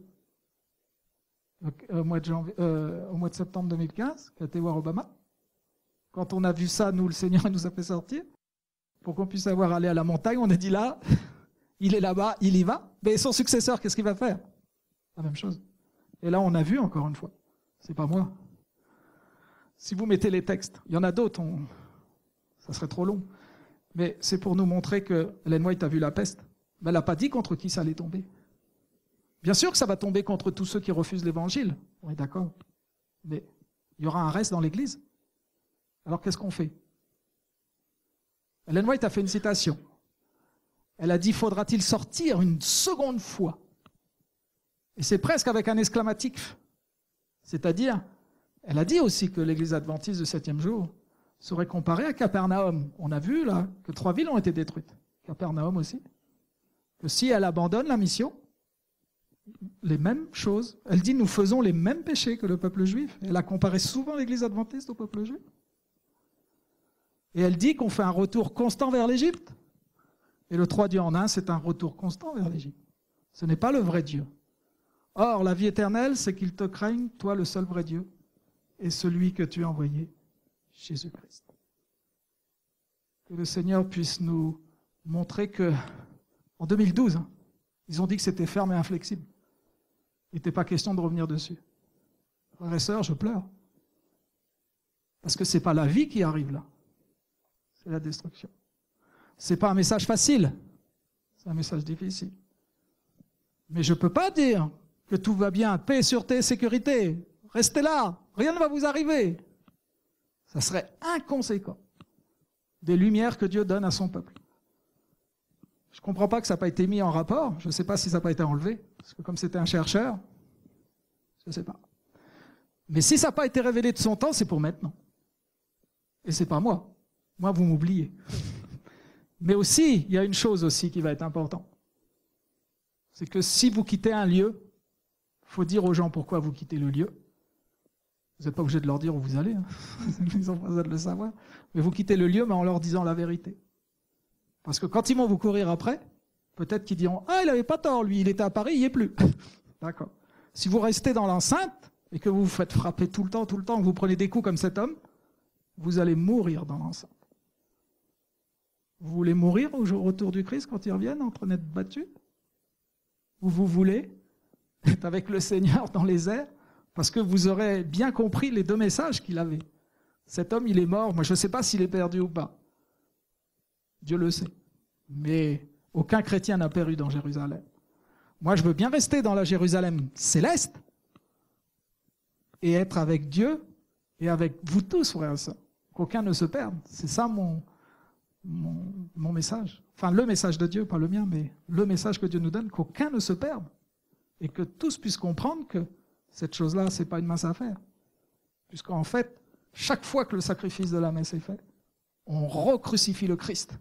au mois de septembre 2015, qui a été voir Obama. Quand on a vu ça, nous, le Seigneur nous a fait sortir. Pour qu'on puisse aller à la montagne, on a dit là, il est là-bas, il y va. Mais son successeur, qu'est-ce qu'il va faire? La même chose. Et là, on a vu encore une fois. C'est pas moi. Si vous mettez les textes, il y en a d'autres, ça serait trop long. Mais c'est pour nous montrer que Ellen White a vu la peste. Mais elle n'a pas dit contre qui ça allait tomber. Bien sûr que ça va tomber contre tous ceux qui refusent l'évangile. On est d'accord. Mais il y aura un reste dans l'Église. Alors qu'est-ce qu'on fait? Ellen White a fait une citation. Elle a dit, faudra-t-il sortir une seconde fois? Et c'est presque avec un exclamatif. C'est-à-dire, elle a dit aussi que l'Église adventiste du 7e jour serait comparée à Capernaum. On a vu là que 3 villes ont été détruites. Capernaum aussi. Que si elle abandonne la mission, les mêmes choses. Elle dit, nous faisons les mêmes péchés que le peuple juif. Elle a comparé souvent l'Église adventiste au peuple juif. Et elle dit qu'on fait un retour constant vers l'Égypte. Et le 3 dieux en un, c'est un retour constant vers l'Égypte. Ce n'est pas le vrai Dieu. Or, la vie éternelle, c'est qu'il te craigne, toi le seul vrai Dieu, et celui que tu as envoyé, Jésus-Christ. Que le Seigneur puisse nous montrer que, en 2012, ils ont dit que c'était ferme et inflexible. Il n'était pas question de revenir dessus. Frères et sœurs, je pleure. Parce que ce n'est pas la vie qui arrive là. C'est la destruction. Ce n'est pas un message facile. C'est un message difficile. Mais je ne peux pas dire que tout va bien, paix, sûreté, sécurité. Restez là, rien ne va vous arriver. Ça serait inconséquent des lumières que Dieu donne à son peuple. Je ne comprends pas que ça n'a pas été mis en rapport. Je ne sais pas si ça n'a pas été enlevé. Parce que comme c'était un chercheur, je ne sais pas. Mais si ça n'a pas été révélé de son temps, c'est pour maintenant. Et ce n'est pas moi. Moi, vous m'oubliez. Mais aussi, il y a une chose aussi qui va être importante. C'est que si vous quittez un lieu, il faut dire aux gens pourquoi vous quittez le lieu. Vous n'êtes pas obligé de leur dire où vous allez. Hein. Ils ont pas besoin de le savoir. Mais vous quittez le lieu, mais en leur disant la vérité. Parce que quand ils vont vous courir après, peut-être qu'ils diront « Ah, il n'avait pas tort, lui, il était à Paris, il n'y est plus. » D'accord. Si vous restez dans l'enceinte et que vous vous faites frapper tout le temps, que vous prenez des coups comme cet homme, vous allez mourir dans l'enceinte. Vous voulez mourir au retour du Christ quand il revient, en train d'être battu? Ou vous voulez être avec le Seigneur dans les airs parce que vous aurez bien compris les deux messages qu'il avait. Cet homme, il est mort. Moi, je ne sais pas s'il est perdu ou pas. Dieu le sait. Mais aucun chrétien n'a péri dans Jérusalem. Moi, je veux bien rester dans la Jérusalem céleste et être avec Dieu et avec vous tous, frères et sœurs. Qu'aucun ne se perde. C'est ça mon message. Enfin, le message de Dieu, pas le mien, mais le message que Dieu nous donne, qu'aucun ne se perde. Et que tous puissent comprendre que cette chose-là, ce n'est pas une mince affaire. Puisqu'en fait, chaque fois que le sacrifice de la messe est fait, on recrucifie le Christ.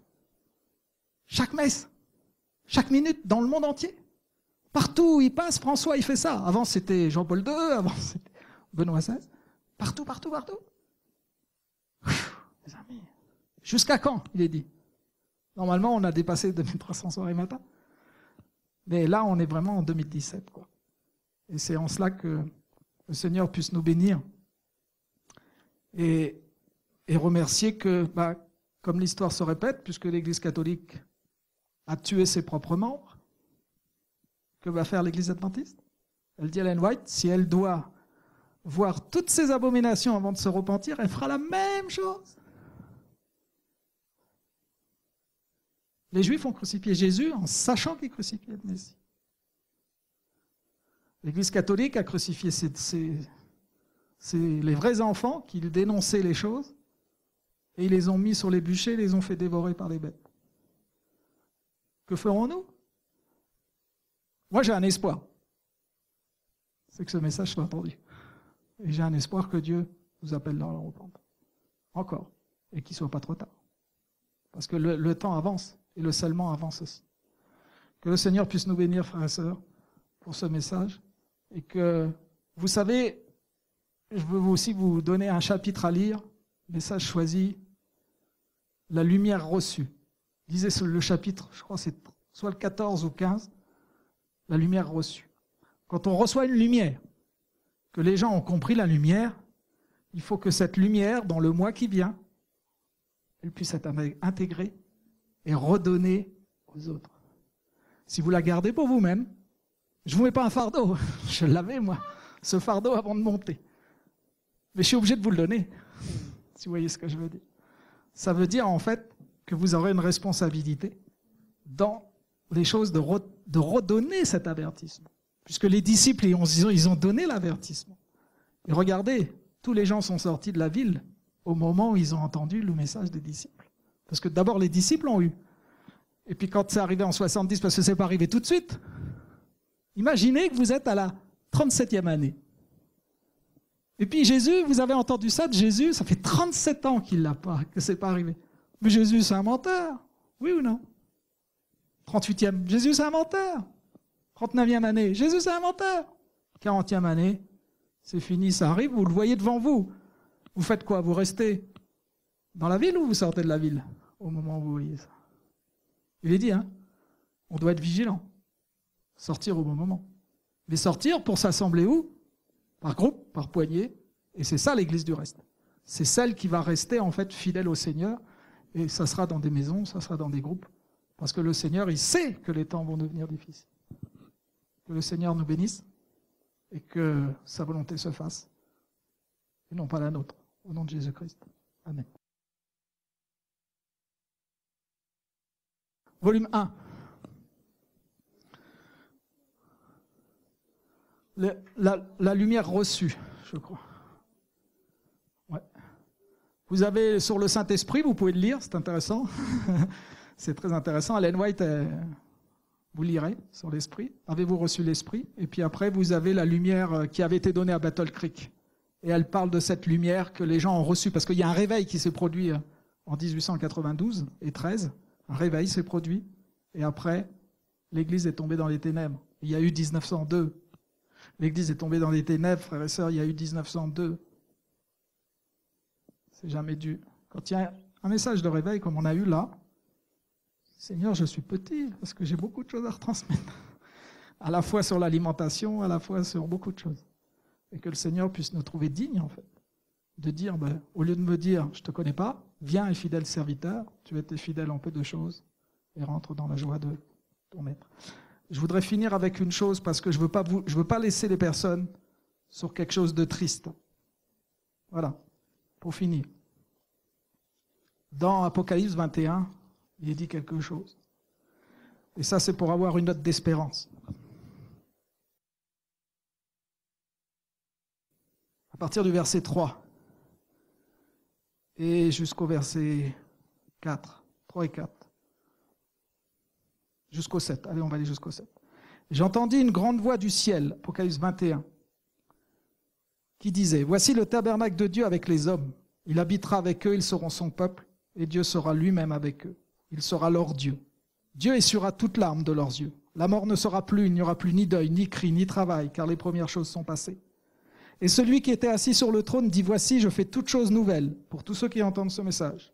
Chaque messe, chaque minute, dans le monde entier. Partout où il passe, François, il fait ça. Avant, c'était Jean-Paul II, avant, c'était Benoît XVI. Partout. Les amis. Jusqu'à quand, il est dit? Normalement, on a dépassé 2300 soirées matin. Mais là, on est vraiment en 2017, quoi. Et c'est en cela que le Seigneur puisse nous bénir et remercier que, comme l'histoire se répète, puisque l'Église catholique a tué ses propres membres, que va faire l'Église adventiste? Elle dit à Ellen White, si elle doit voir toutes ces abominations avant de se repentir, elle fera la même chose. Les Juifs ont crucifié Jésus en sachant qu'ils crucifiaient le Messie. L'Église catholique a crucifié les vrais enfants qui dénonçaient les choses et ils les ont mis sur les bûchers et les ont fait dévorer par les bêtes. Que ferons-nous? Moi, j'ai un espoir. C'est que ce message soit entendu. Et j'ai un espoir que Dieu nous appelle dans la repentance. Encore. Et qu'il ne soit pas trop tard. Parce que le temps avance. Et le scellement avance aussi. Que le Seigneur puisse nous bénir, frères et sœurs, pour ce message. Et que, vous savez, je veux aussi vous donner un chapitre à lire, message choisi, la lumière reçue. Lisez le chapitre, je crois que c'est soit le 14 ou 15, la lumière reçue. Quand on reçoit une lumière, que les gens ont compris la lumière, il faut que cette lumière, dans le mois qui vient, elle puisse être intégrée et redonnée aux autres. Si vous la gardez pour vous-même, je ne vous mets pas un fardeau, je l'avais moi, ce fardeau avant de monter. Mais je suis obligé de vous le donner, si vous voyez ce que je veux dire. Ça veut dire en fait que vous aurez une responsabilité dans les choses de redonner cet avertissement. Puisque les disciples, ils ont donné l'avertissement. Et regardez, tous les gens sont sortis de la ville au moment où ils ont entendu le message des disciples. Parce que d'abord, les disciples ont eu. Et puis quand c'est arrivé en 70, parce que ce n'est pas arrivé tout de suite, imaginez que vous êtes à la 37e année. Et puis Jésus, vous avez entendu ça de Jésus, ça fait 37 ans qu'il l'a pas, que ce n'est pas arrivé. Mais Jésus, c'est un menteur. Oui ou non? 38e, Jésus, c'est un menteur. 39e année, Jésus, c'est un menteur. 40e année, c'est fini, ça arrive, vous le voyez devant vous. Vous faites quoi? Vous restez dans la ville ou vous sortez de la ville au moment où vous voyez ça? Il est dit, hein, on doit être vigilant. Sortir au bon moment. Mais sortir pour s'assembler où? Par groupe, par poignée. Et c'est ça l'église du reste. C'est celle qui va rester en fait fidèle au Seigneur. Et ça sera dans des maisons, ça sera dans des groupes. Parce que le Seigneur, il sait que les temps vont devenir difficiles. Que le Seigneur nous bénisse et que sa volonté se fasse. Et non pas la nôtre. Au nom de Jésus-Christ. Amen. Volume 1. La lumière reçue, je crois. Ouais. Vous avez sur le Saint-Esprit, vous pouvez le lire, c'est intéressant. C'est très intéressant. Ellen White, vous lirez sur l'esprit. Avez-vous reçu l'esprit? Et puis après, vous avez la lumière qui avait été donnée à Battle Creek. Et elle parle de cette lumière que les gens ont reçue. Parce qu'il y a un réveil qui s'est produit en 1892 et 13. Un réveil s'est produit. Et après, l'Église est tombée dans les ténèbres. Il y a eu 1902. L'Église est tombée dans les ténèbres, frères et sœurs. Il y a eu 1902. C'est jamais dû. Quand il y a un message de réveil comme on a eu là, Seigneur, je suis petit parce que j'ai beaucoup de choses à retransmettre. À la fois sur l'alimentation, à la fois sur beaucoup de choses. Et que le Seigneur puisse nous trouver dignes, en fait. De dire, au lieu de me dire, je ne te connais pas, viens et fidèle serviteur, tu es fidèle en peu de choses et rentre dans la joie de ton maître. Je voudrais finir avec une chose parce que je ne veux pas laisser les personnes sur quelque chose de triste. Voilà, pour finir. Dans Apocalypse 21, il est dit quelque chose. Et ça, c'est pour avoir une note d'espérance. À partir du verset 3 et jusqu'au verset 4, 3 et 4, jusqu'au 7. Allez, on va aller jusqu'au 7. J'entendis une grande voix du ciel, Apocalypse 21, qui disait, « Voici le tabernacle de Dieu avec les hommes. Il habitera avec eux, ils seront son peuple, et Dieu sera lui-même avec eux. Il sera leur Dieu. Dieu essuiera toute larme de leurs yeux. La mort ne sera plus, il n'y aura plus ni deuil, ni cri, ni travail, car les premières choses sont passées. Et celui qui était assis sur le trône dit, « Voici, je fais toutes choses nouvelles. » Pour tous ceux qui entendent ce message.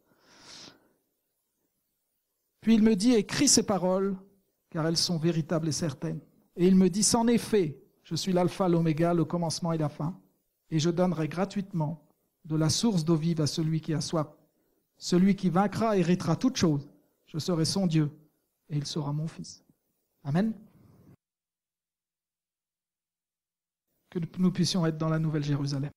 Puis il me dit, « Écris ces paroles, car elles sont véritables et certaines. » Et il me dit, « C'en est fait. Je suis l'alpha, l'oméga, le commencement et la fin. Et je donnerai gratuitement de la source d'eau vive à celui qui a soif. Celui qui vaincra héritera toutes choses. Je serai son Dieu, et il sera mon fils. » Amen. Que nous puissions être dans la Nouvelle Jérusalem.